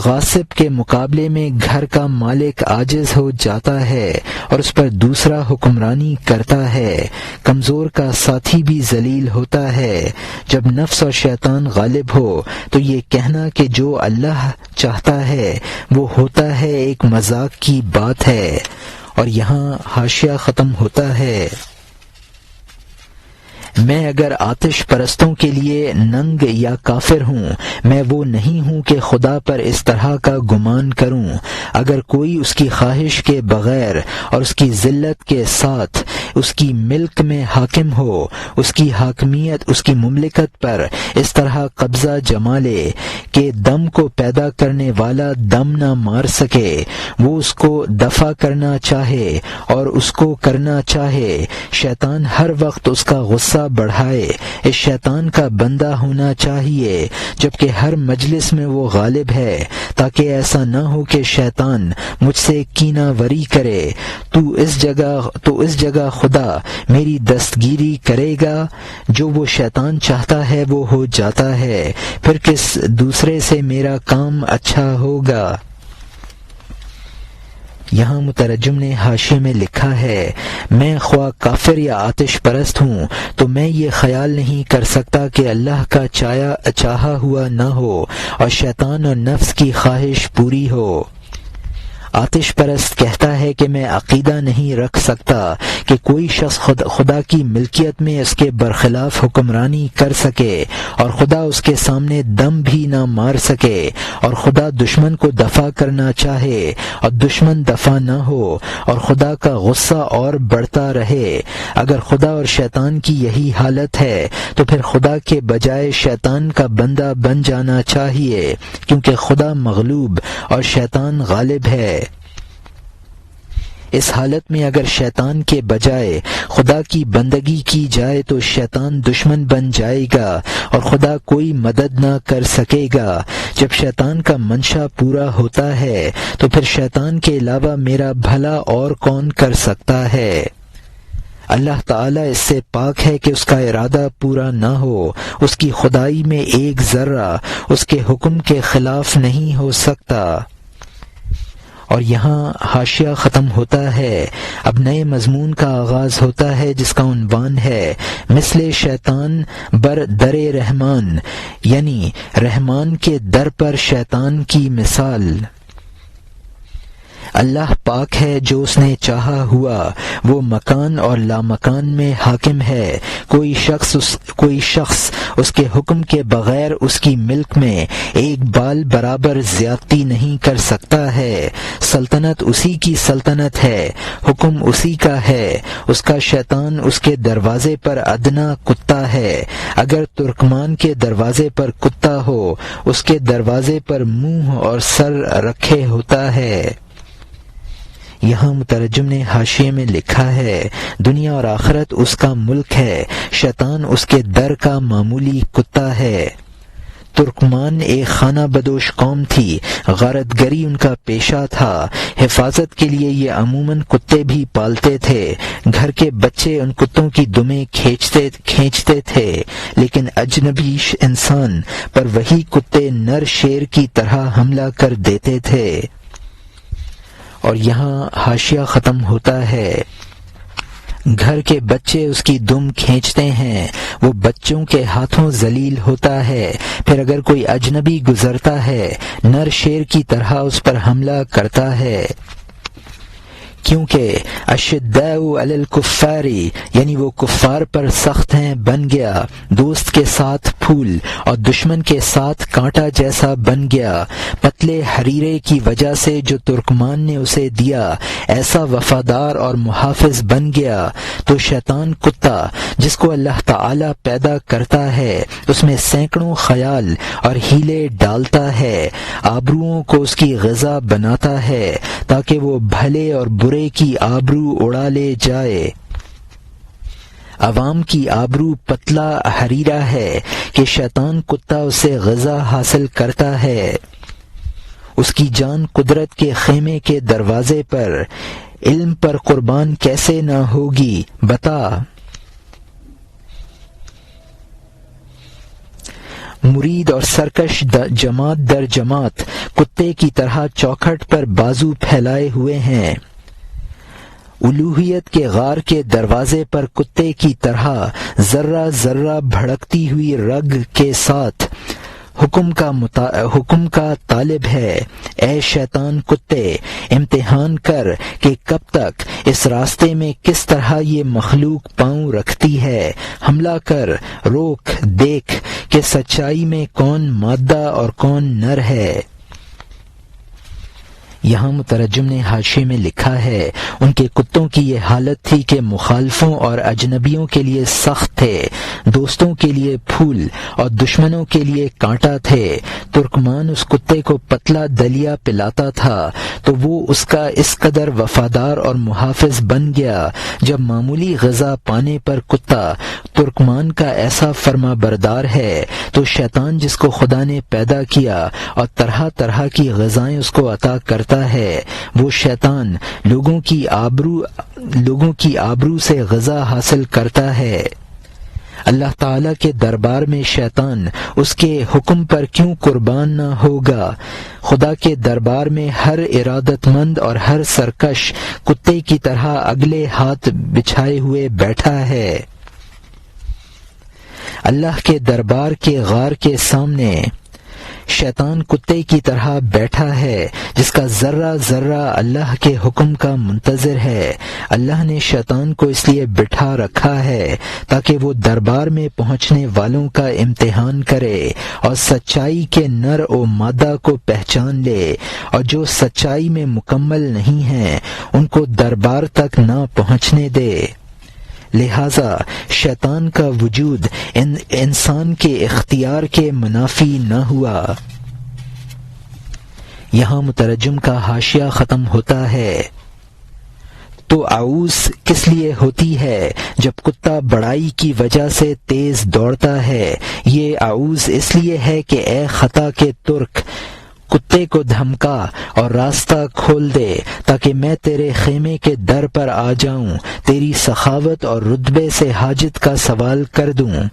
غاصب کے مقابلے میں گھر کا مالک عاجز ہو جاتا ہے اور اس پر دوسرا حکمرانی کرتا ہے۔ کمزور کا ساتھی بھی ذلیل ہوتا ہے۔ جب نفس اور شیطان غالب ہو تو یہ کہنا کہ جو اللہ چاہتا ہے وہ ہوتا ہے ایک مذاق کی بات ہے۔ اور یہاں حاشیہ ختم ہوتا ہے۔ میں اگر آتش پرستوں کے لیے ننگ یا کافر ہوں، میں وہ نہیں ہوں کہ خدا پر اس طرح کا گمان کروں۔ اگر کوئی اس کی خواہش کے بغیر اور اس کی ذلت کے ساتھ اس کی ملک میں حاکم ہو، اس کی حاکمیت، اس کی مملکت پر اس طرح قبضہ جما لے کہ دم کو پیدا کرنے والا دم نہ مار سکے، وہ اس کو دفع کرنا چاہے اور اس کو کرنا چاہے، شیطان ہر وقت اس کا غصہ بڑھائے، اس شیطان کا بندہ ہونا چاہیے جبکہ ہر مجلس میں وہ غالب ہے، تاکہ ایسا نہ ہو کہ شیطان مجھ سے کینہ وری کرے، تو اس جگہ خدا میری دستگیری کرے گا۔ جو وہ شیطان چاہتا ہے وہ ہو جاتا ہے، پھر کس دوسرے سے میرا کام اچھا ہوگا؟ یہاں مترجم نے حاشیے میں لکھا ہے، میں خواہ کافر یا آتش پرست ہوں تو میں یہ خیال نہیں کر سکتا کہ اللہ کا چاہا ہوا نہ ہو اور شیطان اور نفس کی خواہش پوری ہو۔ آتش پرست کہتا ہے کہ میں عقیدہ نہیں رکھ سکتا کہ کوئی شخص خدا کی ملکیت میں اس کے برخلاف حکمرانی کر سکے اور خدا اس کے سامنے دم بھی نہ مار سکے، اور خدا دشمن کو دفع کرنا چاہے اور دشمن دفع نہ ہو اور خدا کا غصہ اور بڑھتا رہے۔ اگر خدا اور شیطان کی یہی حالت ہے تو پھر خدا کے بجائے شیطان کا بندہ بن جانا چاہیے، کیونکہ خدا مغلوب اور شیطان غالب ہے۔ اس حالت میں اگر شیطان کے بجائے خدا کی بندگی کی جائے تو شیطان دشمن بن جائے گا اور خدا کوئی مدد نہ کر سکے گا۔ جب شیطان کا منشا پورا ہوتا ہے تو پھر شیطان کے علاوہ میرا بھلا اور کون کر سکتا ہے؟ اللہ تعالیٰ اس سے پاک ہے کہ اس کا ارادہ پورا نہ ہو، اس کی خدائی میں ایک ذرہ اس کے حکم کے خلاف نہیں ہو سکتا، اور یہاں حاشیہ ختم ہوتا ہے، اب نئے مضمون کا آغاز ہوتا ہے جس کا عنوان ہے مثل شیطان بر در رحمان، یعنی رحمان کے در پر شیطان کی مثال۔ اللہ پاک ہے جو اس نے چاہا ہوا، وہ مکان اور لامکان میں حاکم ہے، کوئی شخص اس کے حکم کے بغیر اس کی ملک میں ایک بال برابر زیادتی نہیں کر سکتا ہے، سلطنت اسی کی سلطنت ہے، حکم اسی کا ہے، اس کا شیطان اس کے دروازے پر ادنا کتا ہے، اگر ترکمان کے دروازے پر کتا ہو اس کے دروازے پر منہ اور سر رکھے ہوتا ہے۔ یہاں مترجم نے حاشیے میں لکھا ہے دنیا اور آخرت اس کا ملک ہے، شیطان اس کے در کا معمولی کتا ہے۔ ترکمان ایک خانہ بدوش قوم تھی، غارت گری ان کا پیشہ تھا، حفاظت کے لیے یہ عموماً کتے بھی پالتے تھے، گھر کے بچے ان کتوں کی دمیں کھینچتے تھے، لیکن اجنبی انسان پر وہی کتے نر شیر کی طرح حملہ کر دیتے تھے۔ اور یہاں حاشیہ ختم ہوتا ہے، گھر کے بچے اس کی دم کھینچتے ہیں، وہ بچوں کے ہاتھوں ذلیل ہوتا ہے، پھر اگر کوئی اجنبی گزرتا ہے نر شیر کی طرح اس پر حملہ کرتا ہے، کیونکہ اشداء علی الکفار یعنی وہ کفار پر سخت ہیں بن گیا، دوست کے ساتھ پھول اور دشمن کے ساتھ کانٹا جیسا بن گیا، پتلے حریرے کی وجہ سے جو ترکمان نے اسے دیا ایسا وفادار اور محافظ بن گیا، تو شیطان کتا جس کو اللہ تعالی پیدا کرتا ہے اس میں سینکڑوں خیال اور ہیلے ڈالتا ہے، آبروؤں کو اس کی غذا بناتا ہے تاکہ وہ بھلے اور برے کی آبرو اڑا لے جائے۔ عوام کی آبرو پتلا حریرہ ہے کہ شیطان کتا اسے غذا حاصل کرتا ہے، اس کی جان قدرت کے خیمے کے دروازے پر، علم پر قربان کیسے نہ ہوگی بتا۔ مرید اور سرکش جماعت در جماعت کتے کی طرح چوکھٹ پر بازو پھیلائے ہوئے ہیں، الوہیت کے غار کے دروازے پر کتے کی طرح ذرہ ذرہ بھڑکتی ہوئی رگ کے ساتھ حکم کا طالب ہے۔ اے شیطان کتے، امتحان کر کہ کب تک اس راستے میں کس طرح یہ مخلوق پاؤں رکھتی ہے، حملہ کر، روک، دیکھ کہ سچائی میں کون مادہ اور کون نر ہے۔ یہاں مترجم نے حاشیے میں لکھا ہے ان کے کتوں کی یہ حالت تھی کہ مخالفوں اور اجنبیوں کے لیے سخت تھے، دوستوں کے لیے پھول اور دشمنوں کے لیے کانٹا تھے۔ ترکمان اس کتے کو پتلا دلیا پلاتا تھا تو وہ اس کا اس قدر وفادار اور محافظ بن گیا، جب معمولی غذا پانے پر کتا ترکمان کا ایسا فرما بردار ہے تو شیطان جس کو خدا نے پیدا کیا اور طرح طرح کی غذائیں اس کو عطا کرتا ہے، وہ شیطان لوگوں کی آبرو سے غذا حاصل کرتا ہے۔ اللہ تعالیٰ کے دربار میں شیطان اس کے حکم پر کیوں قربان نہ ہوگا؟ خدا کے دربار میں ہر ارادت مند اور ہر سرکش کتے کی طرح اگلے ہاتھ بچھائے ہوئے بیٹھا ہے۔ اللہ کے دربار کے غار کے سامنے شیطان کتے کی طرح بیٹھا ہے جس کا ذرہ ذرہ اللہ کے حکم کا منتظر ہے۔ اللہ نے شیطان کو اس لیے بٹھا رکھا ہے تاکہ وہ دربار میں پہنچنے والوں کا امتحان کرے اور سچائی کے نر و مادہ کو پہچان لے، اور جو سچائی میں مکمل نہیں ہیں ان کو دربار تک نہ پہنچنے دے۔ لہذا شیطان کا وجود انسان کے اختیار کے منافی نہ ہوا۔ یہاں مترجم کا حاشیہ ختم ہوتا ہے۔ تو اعوذ کس لیے ہوتی ہے جب کتا بڑائی کی وجہ سے تیز دوڑتا ہے؟ یہ اعوذ اس لیے ہے کہ اے خطا کے ترک، کتے کو دھمکا اور راستہ کھول دے تاکہ میں تیرے خیمے کے در پر آ جاؤں، تیری سخاوت اور رتبے سے حاجت کا سوال کر دوں۔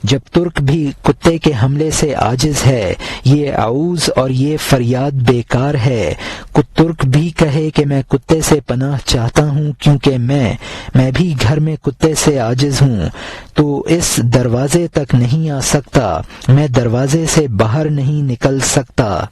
جب ترک بھی کتے کے حملے سے عاجز ہے، یہ اعوذ اور یہ فریاد بیکار ہے۔ ترک بھی کہے کہ میں کتے سے پناہ چاہتا ہوں کیونکہ میں بھی گھر میں کتے سے عاجز ہوں، تو اس دروازے تک نہیں آ سکتا، میں دروازے سے باہر نہیں نکل سکتا۔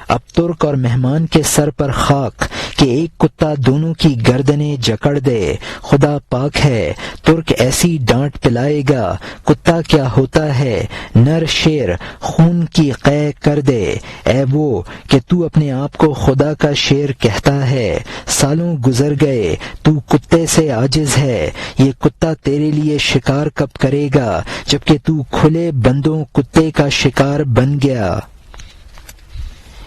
اب ترک اور مہمان کے سر پر خاک کہ ایک کتا دونوں کی گردنیں جکڑ دے، خدا پاک ہے ترک ایسی ڈانٹ پلائے گا، کتا کیا ہوتا ہے، نر شیر خون کی قے کر دے، اے وہ کہ تو اپنے آپ کو خدا کا شیر کہتا ہے، سالوں گزر گئے تو کتے سے عاجز ہے، یہ کتا تیرے لیے شکار کب کرے گا جبکہ تو کھلے بندوں کتے کا شکار بن گیا۔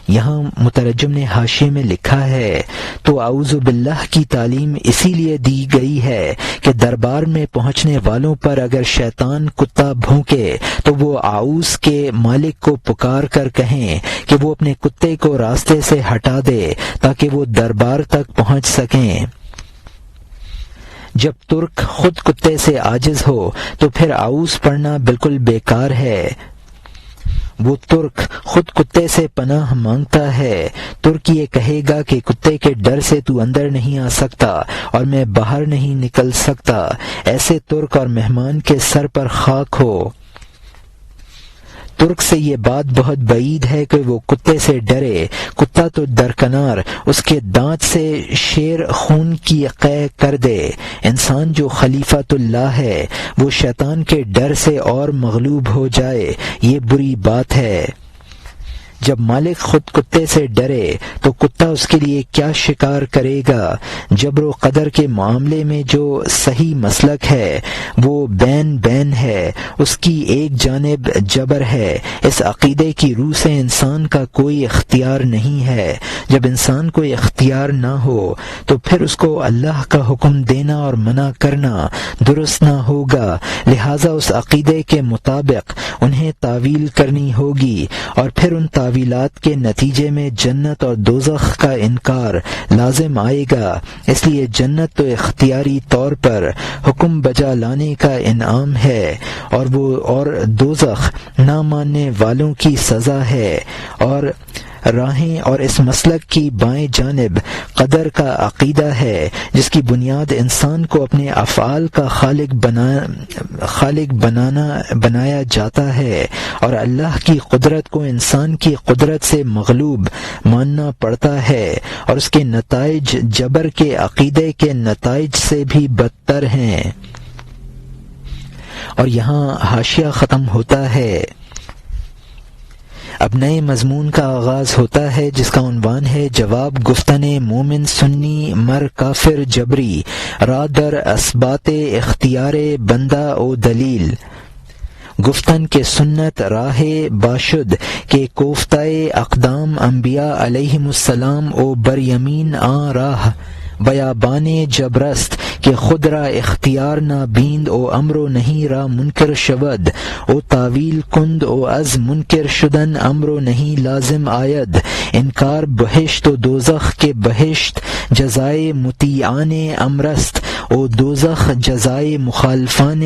یہاں مترجم نے حاشیے میں لکھا ہے تو اعوذ باللہ کی تعلیم اسی لیے دی گئی ہے کہ دربار میں پہنچنے والوں پر اگر شیطان کتا بھونکے تو وہ اعوذ کے مالک کو پکار کر کہیں کہ وہ اپنے کتے کو راستے سے ہٹا دے تاکہ وہ دربار تک پہنچ سکیں۔ جب ترک خود کتے سے عاجز ہو تو پھر اعوذ پڑھنا بالکل بیکار ہے۔ وہ ترک خود کتے سے پناہ مانگتا ہے، ترک یہ کہے گا کہ کتے کے ڈر سے تو اندر نہیں آ سکتا اور میں باہر نہیں نکل سکتا، ایسے ترک اور مہمان کے سر پر خاک ہو۔ ترک سے یہ بات بہت بعید ہے کہ وہ کتے سے ڈرے، کتا تو درکنار اس کے دانت سے شیر خون کی قے کر دے۔ انسان جو خلیفۃ اللہ ہے وہ شیطان کے ڈر سے اور مغلوب ہو جائے، یہ بری بات ہے۔ جب مالک خود کتے سے ڈرے تو کتا اس کے لیے کیا شکار کرے گا؟ جبر و قدر کے معاملے میں جو صحیح مسلک ہے وہ بین ہے، اس کی ایک جانب جبر ہے، اس عقیدے کی روح سے انسان کا کوئی اختیار نہیں ہے۔ جب انسان کوئی اختیار نہ ہو تو پھر اس کو اللہ کا حکم دینا اور منع کرنا درست نہ ہوگا، لہذا اس عقیدے کے مطابق انہیں تعویل کرنی ہوگی، اور پھر ان تعویلات کے نتیجے میں جنت اور دوزخ کا انکار لازم آئے گا۔ اس لیے جنت تو اختیاری طور پر حکم بجا لانے کا انعام ہے، اور دوزخ نہ ماننے والوں کی سزا ہے، اور راہیں اور اس مسلک کی بائیں جانب قدر کا عقیدہ ہے جس کی بنیاد انسان کو اپنے افعال کا خالق بنایا جاتا ہے، اور اللہ کی قدرت کو انسان کی قدرت سے مغلوب ماننا پڑتا ہے، اور اس کے نتائج جبر کے عقیدے کے نتائج سے بھی بدتر ہیں۔ اور یہاں حاشیہ ختم ہوتا ہے۔ اب نئے مضمون کا آغاز ہوتا ہے جس کا عنوان ہے جواب گفتن مومن سنی مر کافر جبری را در اسبات اختیار بندہ او دلیل۔ گفتن کے سنت راہ باشد کے کوفتۂ اقدام انبیاء علیہم السلام او بر یمین آ راہ بیابان جبرست کہ خود را اختیار نہ بیند او امر و نہیں را منکر شود او تعویل کند او از منکر شدن امر و نہیں لازم آید انکار بہشت و دوزخ کے بہشت جزائے مطیعان امرست او دوزخ جزائے مخالفان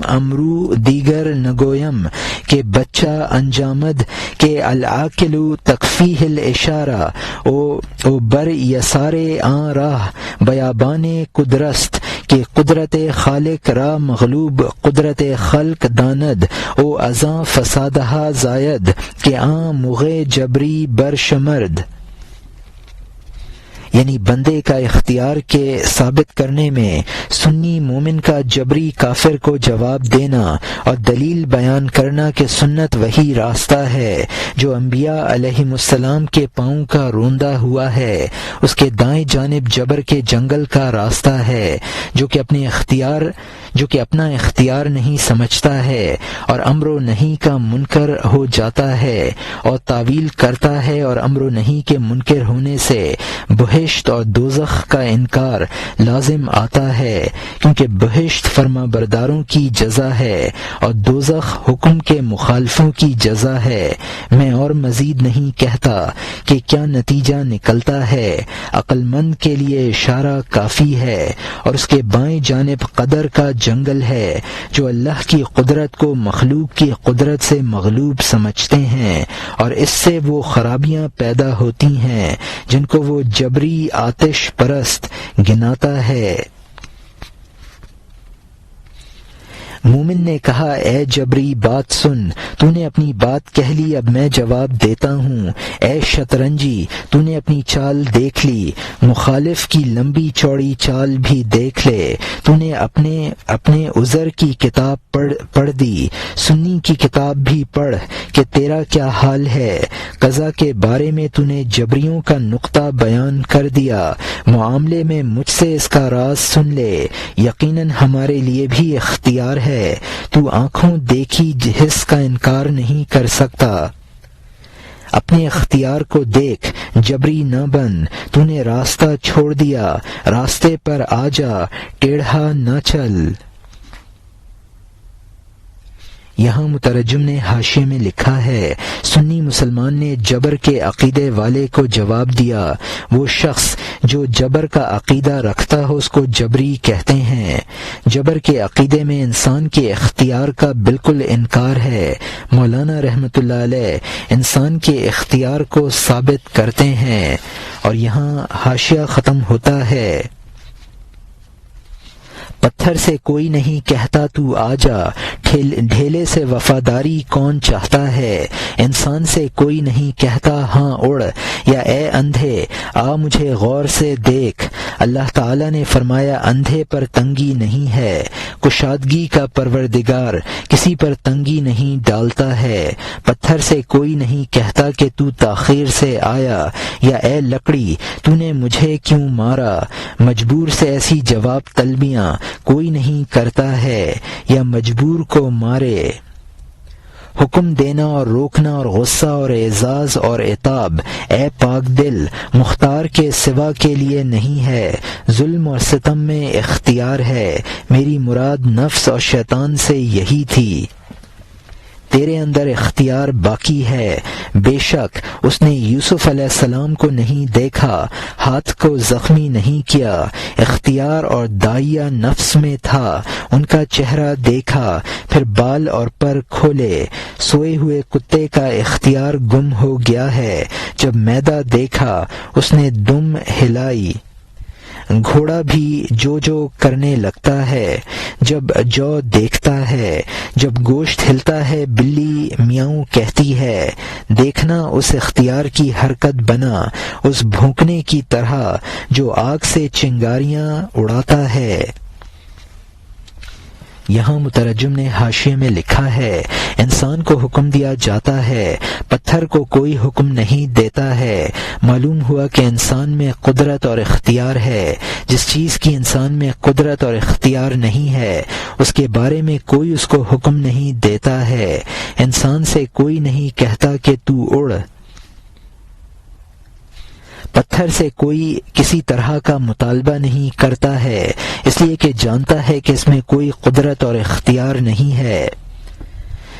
امرو دیگر نگویم کہ بچہ انجامد کہ العاقل تکفیہ الاشارہ او بر یسار آن راہ بیابان قدرست کہ قدرت خالق را مغلوب قدرت خلق داند او ازاں فسادہ زائد کہ آن مغے جبری برشمرد۔ یعنی بندے کا اختیار کے ثابت کرنے میں سنی مومن کا جبری کافر کو جواب دینا اور دلیل بیان کرنا کہ سنت وہی راستہ ہے جو انبیاء علیہم السلام کے پاؤں کا روندا ہوا ہے، اس کے دائیں جانب جبر کے جنگل کا راستہ ہے جو کہ اپنا اختیار نہیں سمجھتا ہے اور امر و نہیں کا منکر ہو جاتا ہے اور تعویل کرتا ہے، اور امر و نہیں کے منکر ہونے سے بہشت بہشت اور دوزخ کا انکار لازم آتا ہے، کیونکہ بہشت فرما برداروں کی جزا ہے اور دوزخ حکم کے مخالفوں کی جزا ہے۔ میں اور مزید نہیں کہتا کہ کیا نتیجہ نکلتا ہے، عقل مند کے لیے اشارہ کافی ہے، اور اس کے بائیں جانب قدر کا جنگل ہے۔ جو اللہ کی قدرت کو مخلوق کی قدرت سے مغلوب سمجھتے ہیں، اور اس سے وہ خرابیاں پیدا ہوتی ہیں جن کو وہ جبری آتش پرست گناتا ہے۔ مومن نے کہا، اے جبری بات سن، تو نے اپنی بات کہہ لی، اب میں جواب دیتا ہوں۔ اے شطرنجی، تو نے اپنی چال دیکھ لی، مخالف کی لمبی چوڑی چال بھی دیکھ لے۔ تو نے اپنے عذر کی کتاب پڑھ دی، سنی کی کتاب بھی پڑھ کہ تیرا کیا حال ہے۔ قضا کے بارے میں تو نے جبریوں کا نقطہ بیان کر دیا، معاملے میں مجھ سے اس کا راز سن لے، یقیناً ہمارے لیے بھی اختیار ہے، تو آنکھوں دیکھی حس کا انکار نہیں کر سکتا۔ اپنے اختیار کو دیکھ، جبری نہ بن، تو نے راستہ چھوڑ دیا، راستے پر آ جا، ٹیڑھا نہ چل۔ یہاں مترجم نے حاشیے میں لکھا ہے، سنی مسلمان نے جبر کے عقیدے والے کو جواب دیا، وہ شخص جو جبر کا عقیدہ رکھتا ہو اس کو جبری کہتے ہیں۔ جبر کے عقیدے میں انسان کے اختیار کا بالکل انکار ہے۔ مولانا رحمۃ اللہ علیہ انسان کے اختیار کو ثابت کرتے ہیں، اور یہاں حاشیہ ختم ہوتا ہے۔ پتھر سے کوئی نہیں کہتا تو آ جا، ڈھیلے سے وفاداری کون چاہتا ہے۔ انسان سے کوئی نہیں کہتا ہاں اڑ، یا اے اندھے آ مجھے غور سے دیکھ۔ اللہ تعالیٰ نے فرمایا اندھے پر تنگی نہیں ہے، کشادگی کا پروردگار کسی پر تنگی نہیں ڈالتا ہے۔ پتھر سے کوئی نہیں کہتا کہ تو تاخیر سے آیا، یا اے لکڑی تو نے مجھے کیوں مارا۔ مجبور سے ایسی جواب طلبیاں کوئی نہیں کرتا ہے، یا مجبور کو مارے۔ حکم دینا اور روکنا اور غصہ اور اعزاز اور عتاب اے پاک دل مختار کے سوا کے لیے نہیں ہے۔ ظلم اور ستم میں اختیار ہے، میری مراد نفس اور شیطان سے یہی تھی۔ تیرے اندر اختیار باقی ہے۔ بے شک اس نے یوسف علیہ السلام کو نہیں دیکھا، ہاتھ کو زخمی نہیں کیا، اختیار اور داعیہ نفس میں تھا، ان کا چہرہ دیکھا، پھر بال اور پر کھولے۔ سوئے ہوئے کتے کا اختیار گم ہو گیا ہے، جب میدہ دیکھا اس نے دم ہلائی۔ گھوڑا بھی جو کرنے لگتا ہے جب جو دیکھتا ہے، جب گوشت ہلتا ہے بلی میاؤں کہتی ہے۔ دیکھنا اس اختیار کی حرکت بنا، اس بھونکنے کی طرح جو آگ سے چنگاریاں اڑاتا ہے۔ یہاں مترجم نے حاشیے میں لکھا ہے، انسان کو حکم دیا جاتا ہے، پتھر کو کوئی حکم نہیں دیتا ہے۔ معلوم ہوا کہ انسان میں قدرت اور اختیار ہے۔ جس چیز کی انسان میں قدرت اور اختیار نہیں ہے اس کے بارے میں کوئی اس کو حکم نہیں دیتا ہے۔ انسان سے کوئی نہیں کہتا کہ تو اڑ۔ پتھر سے کوئی کسی طرح کا مطالبہ نہیں کرتا ہے، اس لیے کہ جانتا ہے کہ اس میں کوئی قدرت اور اختیار نہیں ہے۔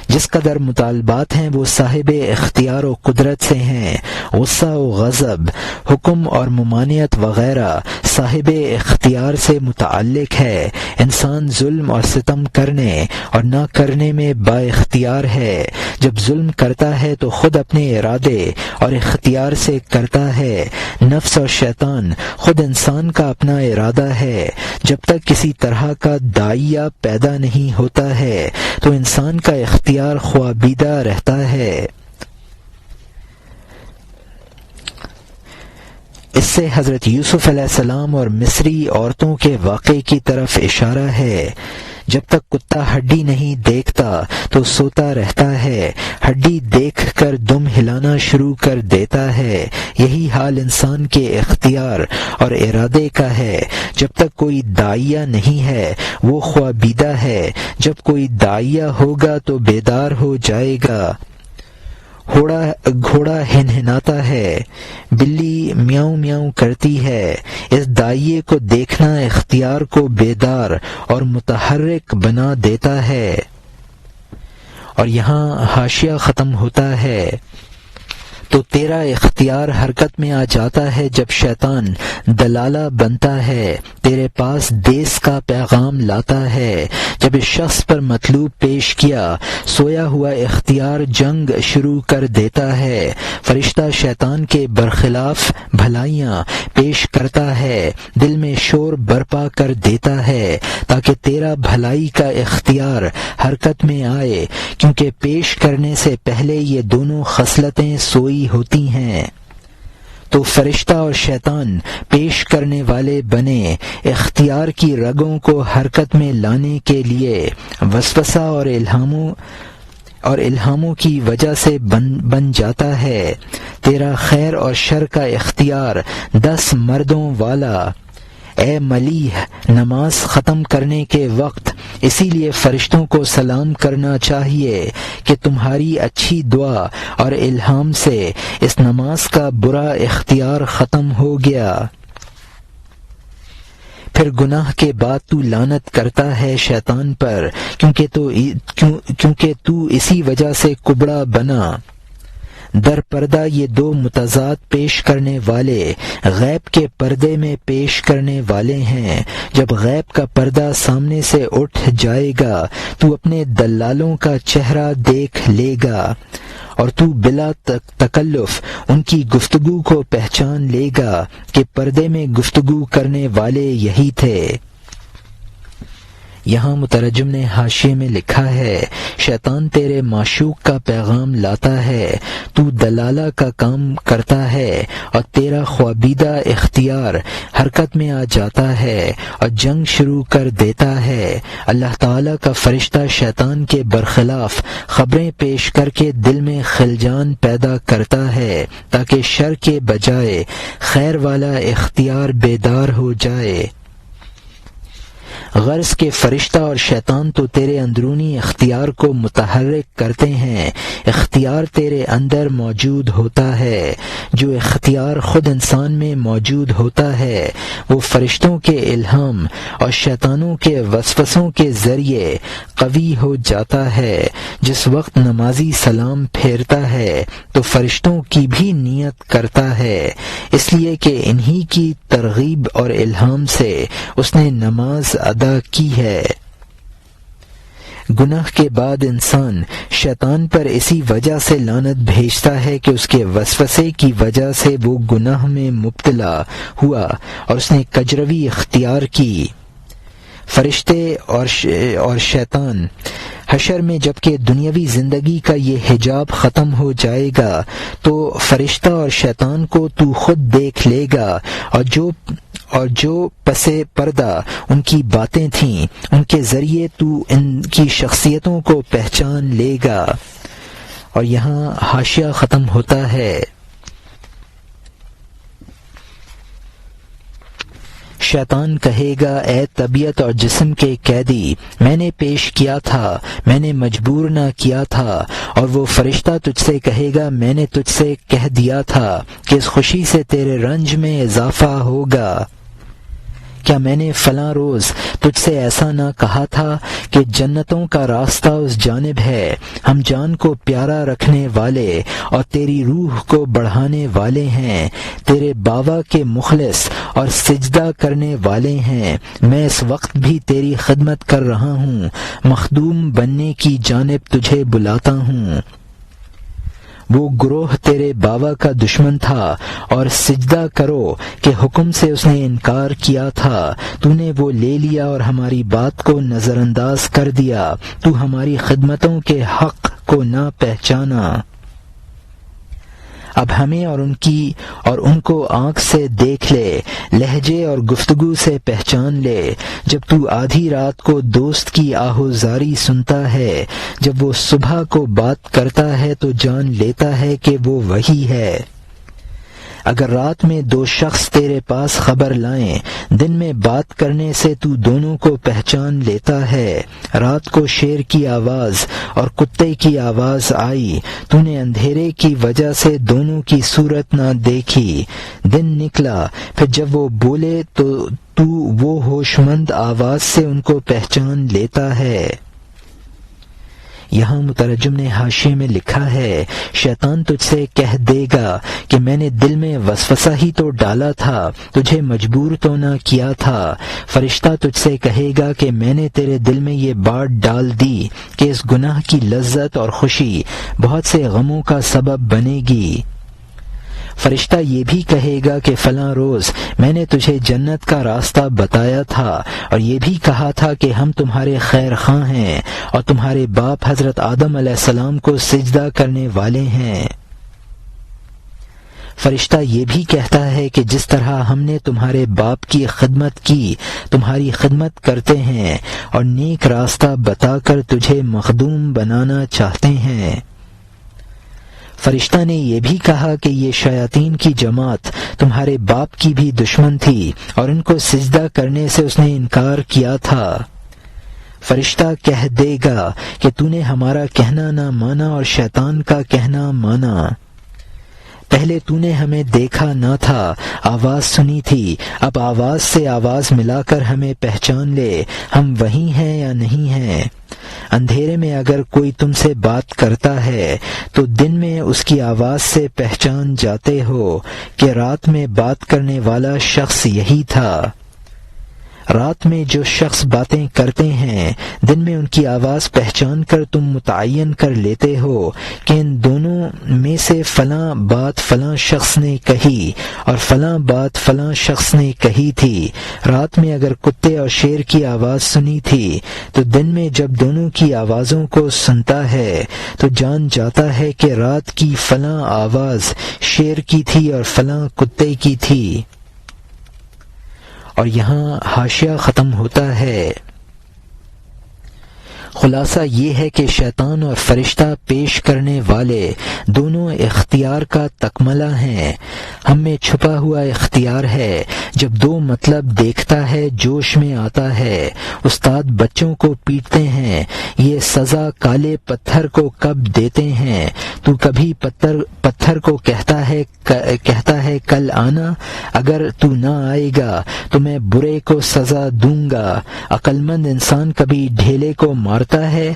جس قدر مطالبات ہیں وہ صاحب اختیار و قدرت سے ہیں۔ غصہ و غضب، حکم اور ممانعت وغیرہ صاحب اختیار سے متعلق ہے۔ انسان ظلم اور ستم کرنے اور نہ کرنے میں با اختیار ہے۔ جب ظلم کرتا ہے تو خود اپنے ارادے اور اختیار سے کرتا ہے۔ نفس اور شیطان خود انسان کا اپنا ارادہ ہے۔ جب تک کسی طرح کا داعیہ پیدا نہیں ہوتا ہے تو انسان کا اختیار خوابیدہ رہتا ہے۔ اس سے حضرت یوسف علیہ السلام اور مصری عورتوں کے واقعے کی طرف اشارہ ہے۔ جب تک کتا ہڈی نہیں دیکھتا تو سوتا رہتا ہے، ہڈی دیکھ کر دم ہلانا شروع کر دیتا ہے۔ یہی حال انسان کے اختیار اور ارادے کا ہے۔ جب تک کوئی داعیہ نہیں ہے وہ خوابیدہ ہے، جب کوئی داعیہ ہوگا تو بیدار ہو جائے گا۔ گھوڑا ہنہناتا ہے، بلی میاؤں میاؤں کرتی ہے۔ اس دائیے کو دیکھنا اختیار کو بیدار اور متحرک بنا دیتا ہے۔ اور یہاں حاشیہ ختم ہوتا ہے۔ تو تیرا اختیار حرکت میں آ جاتا ہے جب شیطان دلالہ بنتا ہے، تیرے پاس دیس کا پیغام لاتا ہے۔ جب اس شخص پر مطلوب پیش کیا، سویا ہوا اختیار جنگ شروع کر دیتا ہے، فرشتہ شیطان کے برخلاف بھلائیاں پیش کرتا ہے، دل میں شور برپا کر دیتا ہے تاکہ تیرا بھلائی کا اختیار حرکت میں آئے، کیونکہ پیش کرنے سے پہلے یہ دونوں خصلتیں سوئی ہوتی ہیں۔ تو فرشتہ اور شیطان پیش کرنے والے بنے، اختیار کی رگوں کو حرکت میں لانے کے لیے وسوسہ اور الہاموں کی وجہ سے بن جاتا ہے۔ تیرا خیر اور شر کا اختیار 10 مردوں والا۔ اے ملیح، نماز ختم کرنے کے وقت اسی لیے فرشتوں کو سلام کرنا چاہیے کہ تمہاری اچھی دعا اور الہام سے اس نماز کا برا اختیار ختم ہو گیا۔ پھر گناہ کے بعد تو لعنت کرتا ہے شیطان پر، کیونکہ تو اسی وجہ سے کبڑا بنا۔ در پردہ یہ دو متضاد پیش کرنے والے غیب کے پردے میں پیش کرنے والے ہیں۔ جب غیب کا پردہ سامنے سے اٹھ جائے گا تو اپنے دلالوں کا چہرہ دیکھ لے گا اور تو بلا تکلف ان کی گفتگو کو پہچان لے گا کہ پردے میں گفتگو کرنے والے یہی تھے۔ یہاں مترجم نے حاشیے میں لکھا ہے، شیطان تیرے معشوق کا پیغام لاتا ہے، تو دلالہ کا کام کرتا ہے اور تیرا خوابیدہ اختیار حرکت میں آ جاتا ہے اور جنگ شروع کر دیتا ہے۔ اللہ تعالیٰ کا فرشتہ شیطان کے برخلاف خبریں پیش کر کے دل میں خلجان پیدا کرتا ہے تاکہ شر کے بجائے خیر والا اختیار بیدار ہو جائے۔ غرض کے فرشتہ اور شیطان تو تیرے اندرونی اختیار کو متحرک کرتے ہیں، اختیار تیرے اندر موجود ہوتا ہے۔ جو اختیار خود انسان میں موجود ہوتا ہے وہ فرشتوں کے الہام اور شیطانوں کے وسوسوں کے ذریعے قوی ہو جاتا ہے۔ جس وقت نمازی سلام پھیرتا ہے تو فرشتوں کی بھی نیت کرتا ہے، اس لیے کہ انہی کی ترغیب اور الہام سے اس نے نماز ادا کی ہے۔ گناہ کے بعد انسان شیطان پر اسی وجہ سے لعنت بھیجتا ہے کہ اس کے وسوسے کی وجہ سے وہ گناہ میں مبتلا ہوا اور اس نے کجروی اختیار کی۔ فرشتے اور شیطان حشر میں جبکہ دنیاوی زندگی کا یہ حجاب ختم ہو جائے گا تو فرشتہ اور شیطان کو تو خود دیکھ لے گا، اور جو پسے پردہ ان کی باتیں تھیں ان کے ذریعے تو ان کی شخصیتوں کو پہچان لے گا۔ اور یہاں حاشیہ ختم ہوتا ہے۔ شیطان کہے گا، اے طبیعت اور جسم کے قیدی، میں نے پیش کیا تھا، میں نے مجبور نہ کیا تھا۔ اور وہ فرشتہ تجھ سے کہے گا، میں نے تجھ سے کہہ دیا تھا کہ اس خوشی سے تیرے رنج میں اضافہ ہوگا۔ کیا میں نے فلاں روز تجھ سے ایسا نہ کہا تھا کہ جنتوں کا راستہ اس جانب ہے، ہم جان کو پیارا رکھنے والے اور تیری روح کو بڑھانے والے ہیں، تیرے باوا کے مخلص اور سجدہ کرنے والے ہیں، میں اس وقت بھی تیری خدمت کر رہا ہوں، مخدوم بننے کی جانب تجھے بلاتا ہوں۔ وہ گروہ تیرے باوا کا دشمن تھا اور سجدہ کرو کہ حکم سے اس نے انکار کیا تھا، تو نے وہ لے لیا اور ہماری بات کو نظر انداز کر دیا، تو ہماری خدمتوں کے حق کو نہ پہچانا۔ اب ہمیں اور ان کو آنکھ سے دیکھ لے، لہجے اور گفتگو سے پہچان لے۔ جب تو آدھی رات کو دوست کی آہوزاری سنتا ہے، جب وہ صبح کو بات کرتا ہے تو جان لیتا ہے کہ وہ وہی ہے۔ اگر رات میں دو شخص تیرے پاس خبر لائیں، دن میں بات کرنے سے تو دونوں کو پہچان لیتا ہے۔ رات کو شیر کی آواز اور کتے کی آواز آئی، تو نے اندھیرے کی وجہ سے دونوں کی صورت نہ دیکھی۔ دن نکلا، پھر جب وہ بولے تو وہ ہوش مند آواز سے ان کو پہچان لیتا ہے۔ یہاں مترجم نے حاشیے میں لکھا ہے، شیطان تجھ سے کہہ دے گا کہ میں نے دل میں وسوسہ ہی تو ڈالا تھا، تجھے مجبور تو نہ کیا تھا۔ فرشتہ تجھ سے کہے گا کہ میں نے تیرے دل میں یہ بات ڈال دی کہ اس گناہ کی لذت اور خوشی بہت سے غموں کا سبب بنے گی۔ فرشتہ یہ بھی کہے گا کہ فلاں روز میں نے تجھے جنت کا راستہ بتایا تھا اور یہ بھی کہا تھا کہ ہم تمہارے خیر خواہ ہیں اور تمہارے باپ حضرت آدم علیہ السلام کو سجدہ کرنے والے ہیں۔ فرشتہ یہ بھی کہتا ہے کہ جس طرح ہم نے تمہارے باپ کی خدمت کی تمہاری خدمت کرتے ہیں اور نیک راستہ بتا کر تجھے مخدوم بنانا چاہتے ہیں۔ فرشتہ نے یہ بھی کہا کہ یہ شیاطین کی جماعت تمہارے باپ کی بھی دشمن تھی اور ان کو سجدہ کرنے سے اس نے انکار کیا تھا۔ فرشتہ کہہ دے گا کہ تو نے ہمارا کہنا نہ مانا اور شیطان کا کہنا مانا۔ پہلے تو نے ہمیں دیکھا نہ تھا، آواز سنی تھی، اب آواز سے آواز ملا کر ہمیں پہچان لے، ہم وہی ہیں یا نہیں ہیں۔ اندھیرے میں اگر کوئی تم سے بات کرتا ہے تو دن میں اس کی آواز سے پہچان جاتے ہو کہ رات میں بات کرنے والا شخص یہی تھا۔ رات میں جو شخص باتیں کرتے ہیں دن میں ان کی آواز پہچان کر تم متعین کر لیتے ہو کہ ان دونوں میں سے فلاں بات فلاں شخص نے کہی اور فلاں بات فلاں شخص نے کہی تھی۔ رات میں اگر کتے اور شیر کی آواز سنی تھی تو دن میں جب دونوں کی آوازوں کو سنتا ہے تو جان جاتا ہے کہ رات کی فلاں آواز شیر کی تھی اور فلاں کتے کی تھی۔ اور یہاں حاشیہ ختم ہوتا ہے۔ خلاصہ یہ ہے کہ شیطان اور فرشتہ پیش کرنے والے دونوں اختیار کا تکملہ ہیں۔ ہم میں چھپا ہوا اختیار ہے، جب دو مطلب دیکھتا ہے جوش میں آتا ہے۔ استاد بچوں کو پیٹتے ہیں، یہ سزا کالے پتھر کو کب دیتے ہیں؟ تو کبھی پتھر کو کہتا ہے کل آنا، اگر تو نہ آئے گا تو میں برے کو سزا دوں گا۔ عقل مند انسان کبھی ڈھیلے کو مارتا ہے،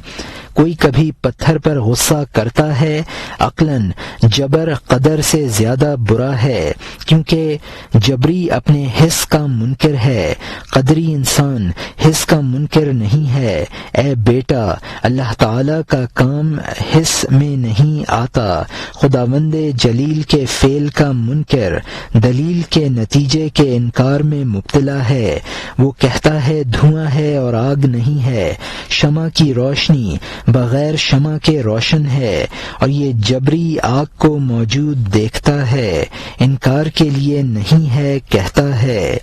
کوئی کبھی پتھر پر غصہ کرتا ہے۔ عقلاً جبر قدر سے زیادہ برا ہے، کیونکہ جبری اپنے حس کا منکر ہے، قدری انسان حس کا منکر نہیں ہے۔ اے بیٹا، اللہ تعالی کا کام حس میں نہیں آتا۔ خداوند جلیل کے فعل کا منکر دلیل کے نتیجے کے انکار میں مبتلا ہے۔ وہ کہتا ہے دھواں ہے اور آگ نہیں ہے، شمع کی روشنی بغیر شمع کے روشن ہے، اور یہ جبری آگ کو موجود دیکھتا ہے، انکار کے لیے نہیں ہے کہتا ہے۔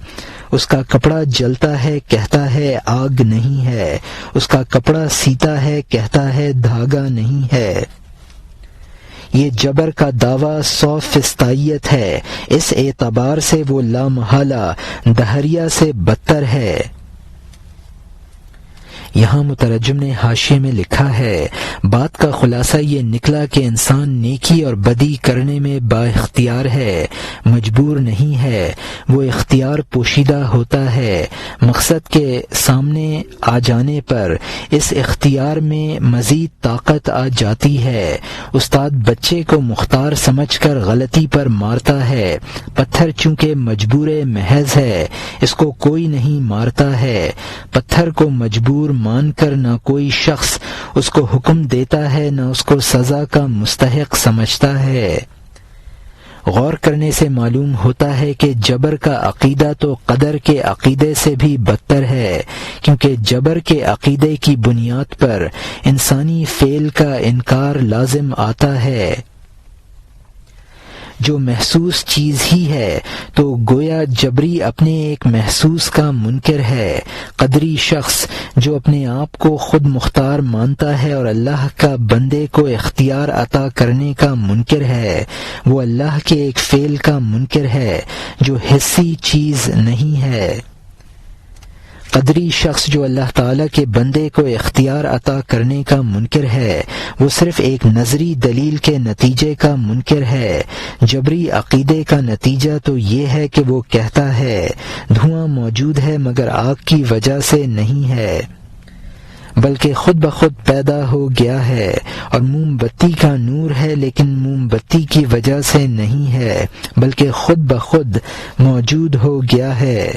اس کا کپڑا جلتا ہے کہتا ہے آگ نہیں ہے، اس کا کپڑا سیتا ہے کہتا ہے دھاگا نہیں ہے۔ یہ جبر کا دعویٰ 100% ہے، اس اعتبار سے وہ لامحالہ دہریہ سے بدتر ہے۔ یہاں مترجم نے حاشیے میں لکھا ہے، بات کا خلاصہ یہ نکلا کہ انسان نیکی اور بدی کرنے میں با اختیار ہے، مجبور نہیں ہے۔ وہ اختیار پوشیدہ ہوتا ہے، مقصد کے سامنے آ جانے پر اس اختیار میں مزید طاقت آ جاتی ہے۔ استاد بچے کو مختار سمجھ کر غلطی پر مارتا ہے، پتھر چونکہ مجبور محض ہے اس کو کوئی نہیں مارتا ہے۔ پتھر کو مجبور مان کر نہ کوئی شخص اس کو حکم دیتا ہے نہ اس کو سزا کا مستحق سمجھتا ہے۔ غور کرنے سے معلوم ہوتا ہے کہ جبر کا عقیدہ تو قدر کے عقیدے سے بھی بدتر ہے، کیونکہ جبر کے عقیدے کی بنیاد پر انسانی فعل کا انکار لازم آتا ہے۔ جو محسوس چیز ہی ہے، تو گویا جبری اپنے ایک محسوس کا منکر ہے۔ قدری شخص جو اپنے آپ کو خود مختار مانتا ہے اور اللہ کا بندے کو اختیار عطا کرنے کا منکر ہے، وہ اللہ کے ایک فعل کا منکر ہے جو حسی چیز نہیں ہے۔ قدری شخص جو اللہ تعالیٰ کے بندے کو اختیار عطا کرنے کا منکر ہے، وہ صرف ایک نظری دلیل کے نتیجے کا منکر ہے۔ جبری عقیدے کا نتیجہ تو یہ ہے کہ وہ کہتا ہے دھواں موجود ہے مگر آگ کی وجہ سے نہیں ہے، بلکہ خود بخود پیدا ہو گیا ہے، اور موم بتی کا نور ہے لیکن موم بتی کی وجہ سے نہیں ہے بلکہ خود بخود موجود ہو گیا ہے۔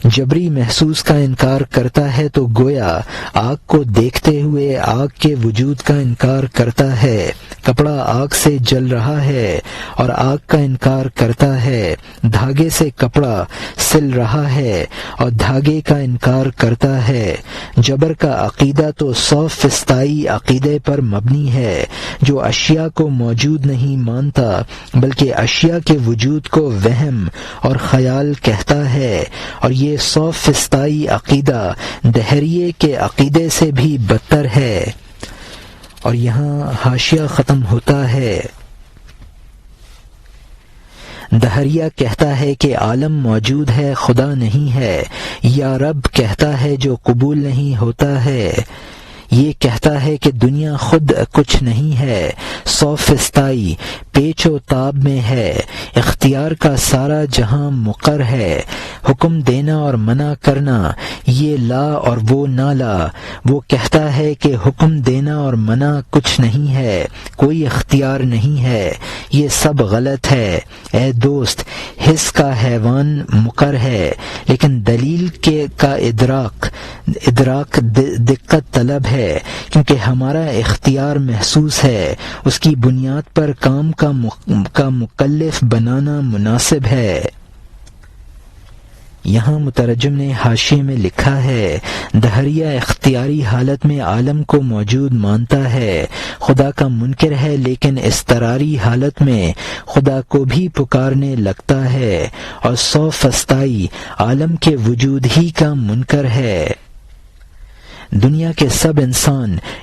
جبری محسوس کا انکار کرتا ہے تو گویا آگ کو دیکھتے ہوئے آگ کے وجود کا انکار کرتا ہے۔ کپڑا آگ سے جل رہا ہے اور آگ کا انکار کرتا ہے، دھاگے سے کپڑا سل رہا ہے اور دھاگے کا انکار کرتا ہے۔ جبر کا عقیدہ تو 100% عقیدے پر مبنی ہے، جو اشیاء کو موجود نہیں مانتا بلکہ اشیاء کے وجود کو وہم اور خیال کہتا ہے، اور یہ 100% عقیدہ دہریے کے عقیدے سے بھی بدتر ہے۔ اور یہاں حاشیہ ختم ہوتا ہے۔ دہریہ کہتا ہے کہ عالم موجود ہے، خدا نہیں ہے۔ یا رب کہتا ہے جو قبول نہیں ہوتا ہے۔ یہ کہتا ہے کہ دنیا خود کچھ نہیں ہے، 100% پیچ و تاب میں ہے، اختیار کا سارا جہاں مقر ہے، حکم دینا اور منع کرنا یہ لا اور وہ نہ لا۔ وہ کہتا ہے کہ حکم دینا اور منع کچھ نہیں ہے، کوئی اختیار نہیں ہے، یہ سب غلط ہے۔ اے دوست، حس کا حیوان مقر ہے، لیکن دلیل کا ادراک دقت طلب ہے، کیونکہ ہمارا اختیار محسوس ہے، اس کی بنیاد پر کام کا مکلف بنانا مناسب ہے۔ یہاں مترجم نے حاشیے میں لکھا ہے دہریہ اختیاری حالت میں عالم کو موجود مانتا ہے، خدا کا منکر ہے، لیکن اضطراری حالت میں خدا کو بھی پکارنے لگتا ہے، اور 100% عالم کے وجود ہی کا منکر ہے۔ دنیا کے سب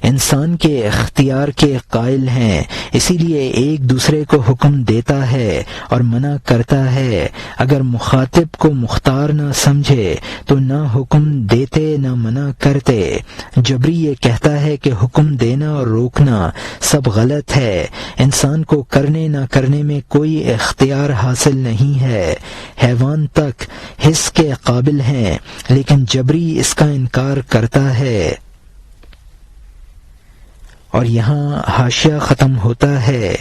انسان کے اختیار کے قائل ہیں، اسی لیے ایک دوسرے کو حکم دیتا ہے اور منع کرتا ہے۔ اگر مخاطب کو مختار نہ سمجھے تو نہ حکم دیتے نہ منع کرتے۔ جبری یہ کہتا ہے کہ حکم دینا اور روکنا سب غلط ہے، انسان کو کرنے نہ کرنے میں کوئی اختیار حاصل نہیں ہے، حیوان تک حس کے قابل ہیں، لیکن جبری اس کا انکار کرتا ہے۔ اور یہاں حاشیہ ختم ہوتا ہے۔